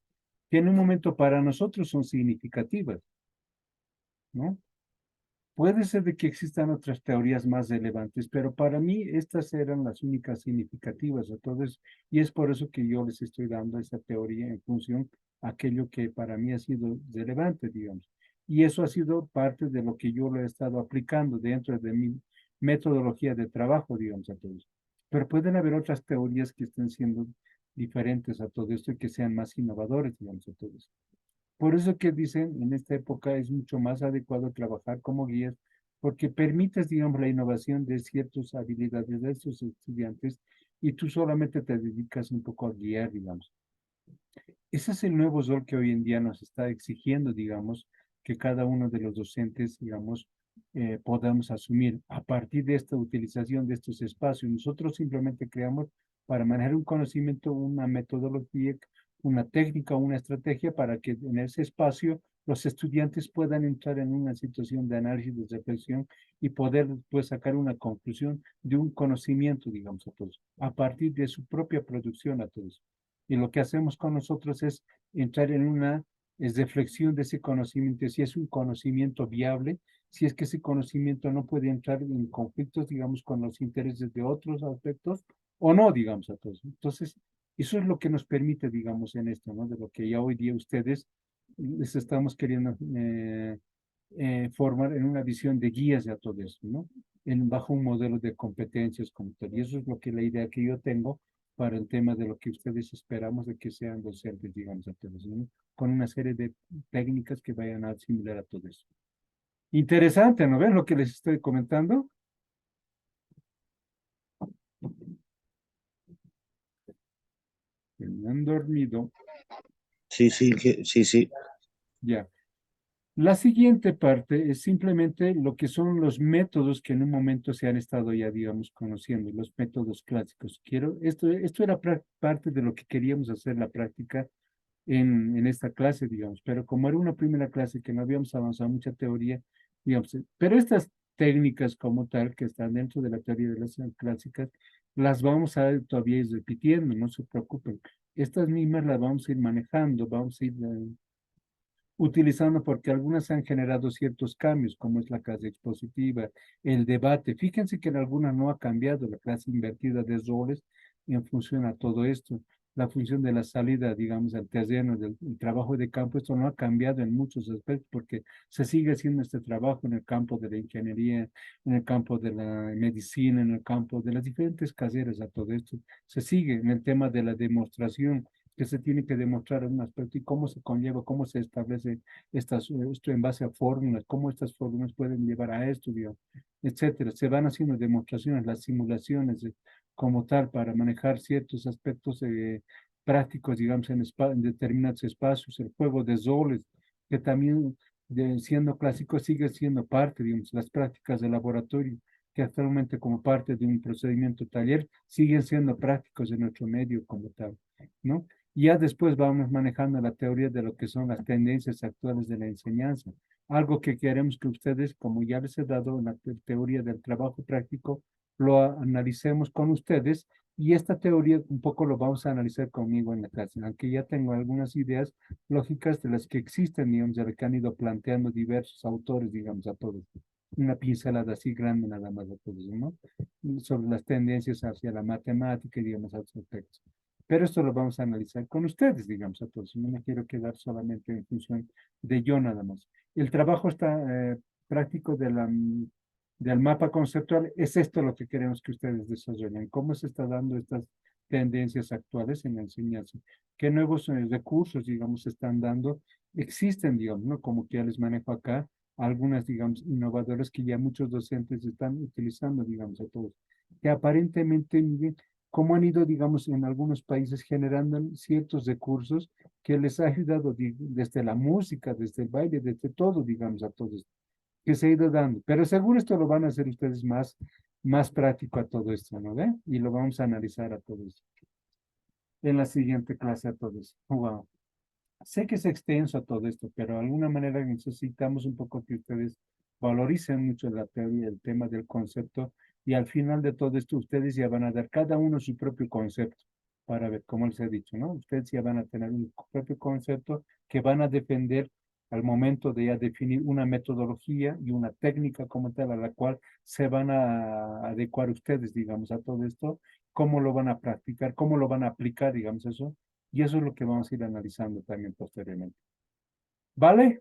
que en un momento para nosotros son significativas, ¿no? Puede ser de que existan otras teorías más relevantes, pero para mí estas eran las únicas significativas. Entonces, y es por eso que yo les estoy dando esa teoría en función a aquello que para mí ha sido relevante, digamos. Y eso ha sido parte de lo que yo lo he estado aplicando dentro de mi metodología de trabajo, digamos, a todos. Pero pueden haber otras teorías que estén siendo diferentes a todo esto y que sean más innovadores, digamos, a todos. Por eso que dicen, en esta época es mucho más adecuado trabajar como guías, porque permites, digamos, la innovación de ciertas habilidades de estos estudiantes y tú solamente te dedicas un poco a guiar, digamos. Ese es el nuevo rol que hoy en día nos está exigiendo, digamos, que cada uno de los docentes, digamos, podamos asumir a partir de esta utilización de estos espacios. Nosotros simplemente creamos para manejar un conocimiento, una metodología, una técnica, una estrategia para que en ese espacio los estudiantes puedan entrar en una situación de análisis, de reflexión y poder después sacar una conclusión de un conocimiento, digamos, a todos, a partir de su propia producción a todos. Y lo que hacemos con nosotros es entrar en una reflexión de ese conocimiento, si es un conocimiento viable, si es que ese conocimiento no puede entrar en conflictos, digamos, con los intereses de otros aspectos, o no, digamos, a todos. Entonces, eso es lo que nos permite, digamos, en esto, ¿no? De lo que ya hoy día ustedes les estamos queriendo formar en una visión de guías de todo esto, ¿no? Bajo un modelo de competencias como tal. Y eso es lo que la idea que yo tengo para el tema de lo que ustedes esperamos de que sean docentes, digamos, a todos, ¿no? Con una serie de técnicas que vayan a asimilar a todo eso. Interesante, ¿no ven lo que les estoy comentando? Que me han dormido. Sí, sí, sí, sí. Ya. La siguiente parte es simplemente lo que son los métodos que en un momento se han estado ya, digamos, conociendo, los métodos clásicos. Esto era parte de lo que queríamos hacer la práctica en esta clase, digamos, pero como era una primera clase que no habíamos avanzado mucha teoría, digamos, pero estas técnicas como tal que están dentro de la teoría de las clásicas, las vamos a todavía ir repitiendo, no se preocupen. Estas mismas las vamos a ir manejando, vamos a ir utilizando porque algunas han generado ciertos cambios, como es la clase expositiva, el debate. Fíjense que en algunas no ha cambiado la clase invertida de roles en función a todo esto. La función de la salida, digamos, al terreno del trabajo de campo, esto no ha cambiado en muchos aspectos porque se sigue haciendo este trabajo en el campo de la ingeniería, en el campo de la medicina, en el campo de las diferentes carreras a todo esto. Se sigue en el tema de la demostración que se tiene que demostrar en un aspecto y cómo se conlleva, cómo se establece esto en base a fórmulas, cómo estas fórmulas pueden llevar a esto, etcétera. Se van haciendo demostraciones, las simulaciones como tal para manejar ciertos aspectos prácticos, digamos, en determinados espacios, el juego de roles, que también siendo clásico sigue siendo parte, digamos, las prácticas de laboratorio que actualmente como parte de un procedimiento taller siguen siendo prácticos en nuestro medio como tal, ¿no? Ya después vamos manejando la teoría de lo que son las tendencias actuales de la enseñanza. Algo que queremos que ustedes, como ya les he dado la teoría del trabajo práctico, lo analicemos con ustedes y esta teoría un poco lo vamos a analizar conmigo en la clase, aunque ya tengo algunas ideas lógicas de las que existen, digamos, de las que han ido planteando diversos autores, digamos, a todos. Una pincelada así grande nada más a todos, ¿no? Sobre las tendencias hacia la matemática y, digamos, a otros aspectos. Pero esto lo vamos a analizar con ustedes, digamos, a todos. No me quiero quedar solamente en función de yo nada más. El trabajo está práctico de del mapa conceptual. Es esto lo que queremos que ustedes desarrollen. ¿Cómo se está dando estas tendencias actuales en la enseñanza? ¿Qué nuevos recursos, digamos, se están dando? Existen, digamos, ¿no? Como que ya les manejo acá, algunas, digamos, innovadoras que ya muchos docentes están utilizando, digamos, a todos. Que aparentemente, miren, cómo han ido, digamos, en algunos países generando ciertos recursos que les ha ayudado desde la música, desde el baile, desde todo, digamos, a todos, que se ha ido dando. Pero seguro esto lo van a hacer ustedes más práctico a todo esto, ¿no ve? Y lo vamos a analizar a todo esto. En la siguiente clase a todos. Wow. Sé que es extenso todo esto, pero de alguna manera necesitamos un poco que ustedes valoricen mucho la teoría, el tema del concepto, y al final de todo esto ustedes ya van a dar cada uno su propio concepto, para ver, como les he dicho, ¿no? Ustedes ya van a tener un propio concepto que van a defender al momento de ya definir una metodología y una técnica como tal a la cual se van a adecuar ustedes, digamos, a todo esto, cómo lo van a practicar, cómo lo van a aplicar, digamos eso, y eso es lo que vamos a ir analizando también posteriormente. ¿Vale?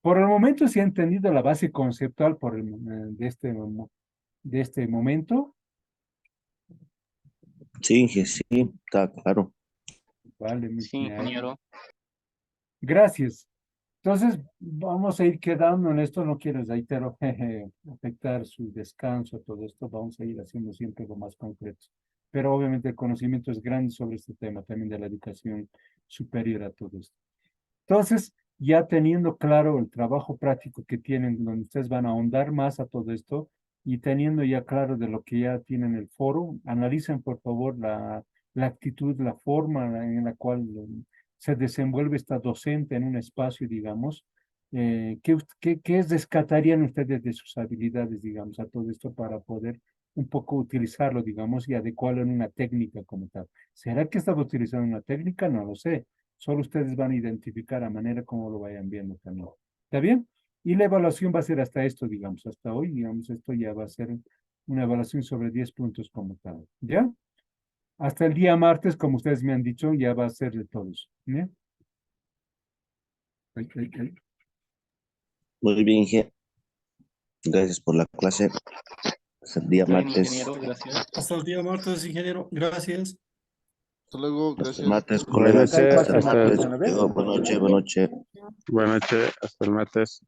Por el momento se ha entendido la base conceptual de este momento. Sí, sí, está claro. Vale, Sí, ingeniero. gracias. Entonces, vamos a ir quedando en esto. No quiero, reitero, afectar su descanso, todo esto. Vamos a ir haciendo siempre lo más concreto. Pero obviamente el conocimiento es grande sobre este tema, también de la educación superior a todo esto. Entonces, ya teniendo claro el trabajo práctico que tienen, donde ustedes van a ahondar más a todo esto, y teniendo ya claro de lo que ya tienen el foro, analicen por favor la actitud, la forma en la cual se desenvuelve esta docente en un espacio, digamos. ¿Qué rescatarían ustedes de sus habilidades, digamos, a todo esto para poder un poco utilizarlo, digamos, y adecuarlo en una técnica como tal? ¿Será que estaba utilizando una técnica? No lo sé. Solo ustedes van a identificar a manera como lo vayan viendo también. ¿Está bien? Y la evaluación va a ser hasta esto, digamos, hasta hoy, digamos, esto ya va a ser una evaluación sobre 10 puntos como tal. ¿Ya? Hasta el día martes, como ustedes me han dicho, ya va a ser de todos. ¿Bien? Ay. Muy bien, Inge. Gracias por la clase. Hasta el día Está bien, martes. ingeniero, gracias. Hasta el día martes, ingeniero. Gracias. Hasta luego, Hasta el gracias. martes, Buenas colegas. noches, Hasta el Pasen la martes. próxima vez. Buenas noches, buenas noches. buenas noches, hasta el martes.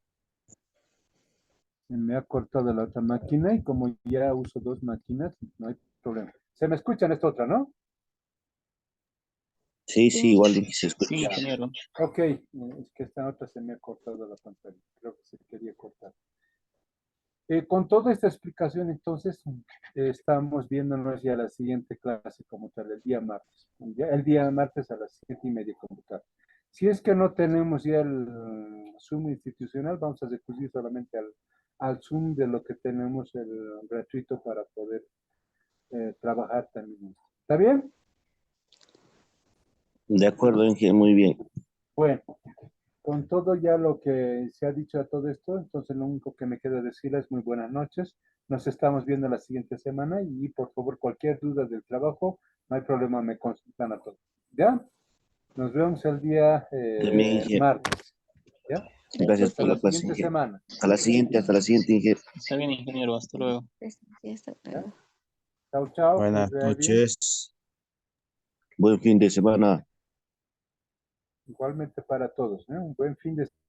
Se me ha cortado la otra máquina y como ya uso dos máquinas, no hay problema. ¿Se me escucha en esta otra, no? Sí, sí, igual se Sí, escucha. ingeniero. Ok, es que esta otra se me ha cortado la pantalla. Creo que se quería cortar. Con toda esta explicación, entonces, estamos viéndonos ya la siguiente clase como tal, el día martes. El día martes a las 7:30 como tal. Si es que no tenemos ya el Zoom institucional, vamos a recurrir solamente al Zoom de lo que tenemos el gratuito para poder trabajar también. ¿Está bien? De acuerdo, Inge, muy bien. Bueno, con todo ya lo que se ha dicho a todo esto, entonces lo único que me queda decir es muy buenas noches. Nos estamos viendo la siguiente semana y por favor cualquier duda del trabajo, no hay problema, me consultan a todos. ¿Ya? Nos vemos el día También, Inge. martes. ¿Ya? Gracias Hasta por la la clase, siguiente Inge. semana. Hasta la siguiente, Inge. Está bien, ingeniero, hasta luego. Sí, hasta ¿Ya? luego. Chao, chao. Que les Buenas vaya bien. noches. Buen fin de semana. Igualmente para todos. Un buen fin de semana.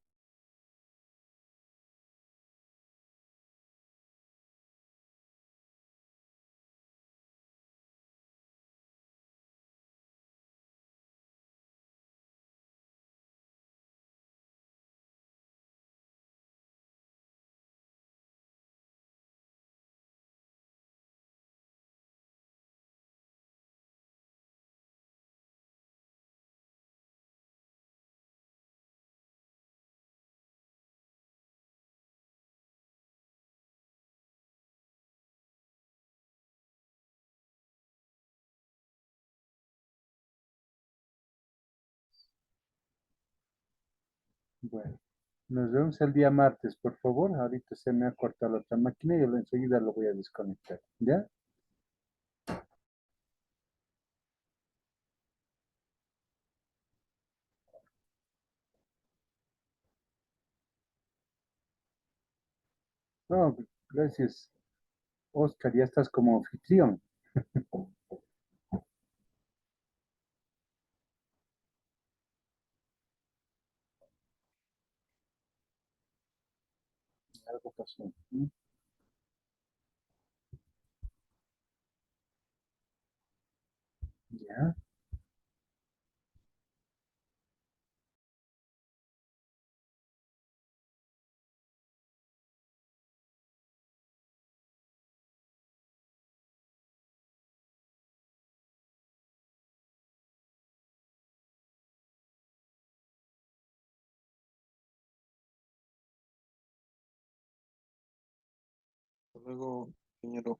Bueno, nos vemos el día martes, por favor. Ahorita se me ha cortado la otra máquina y yo enseguida lo voy a desconectar. ¿Ya? No, gracias. Oscar, ya estás como anfitrión. Algo pasó. ¿Mm? Ya. Hasta luego, ingeniero.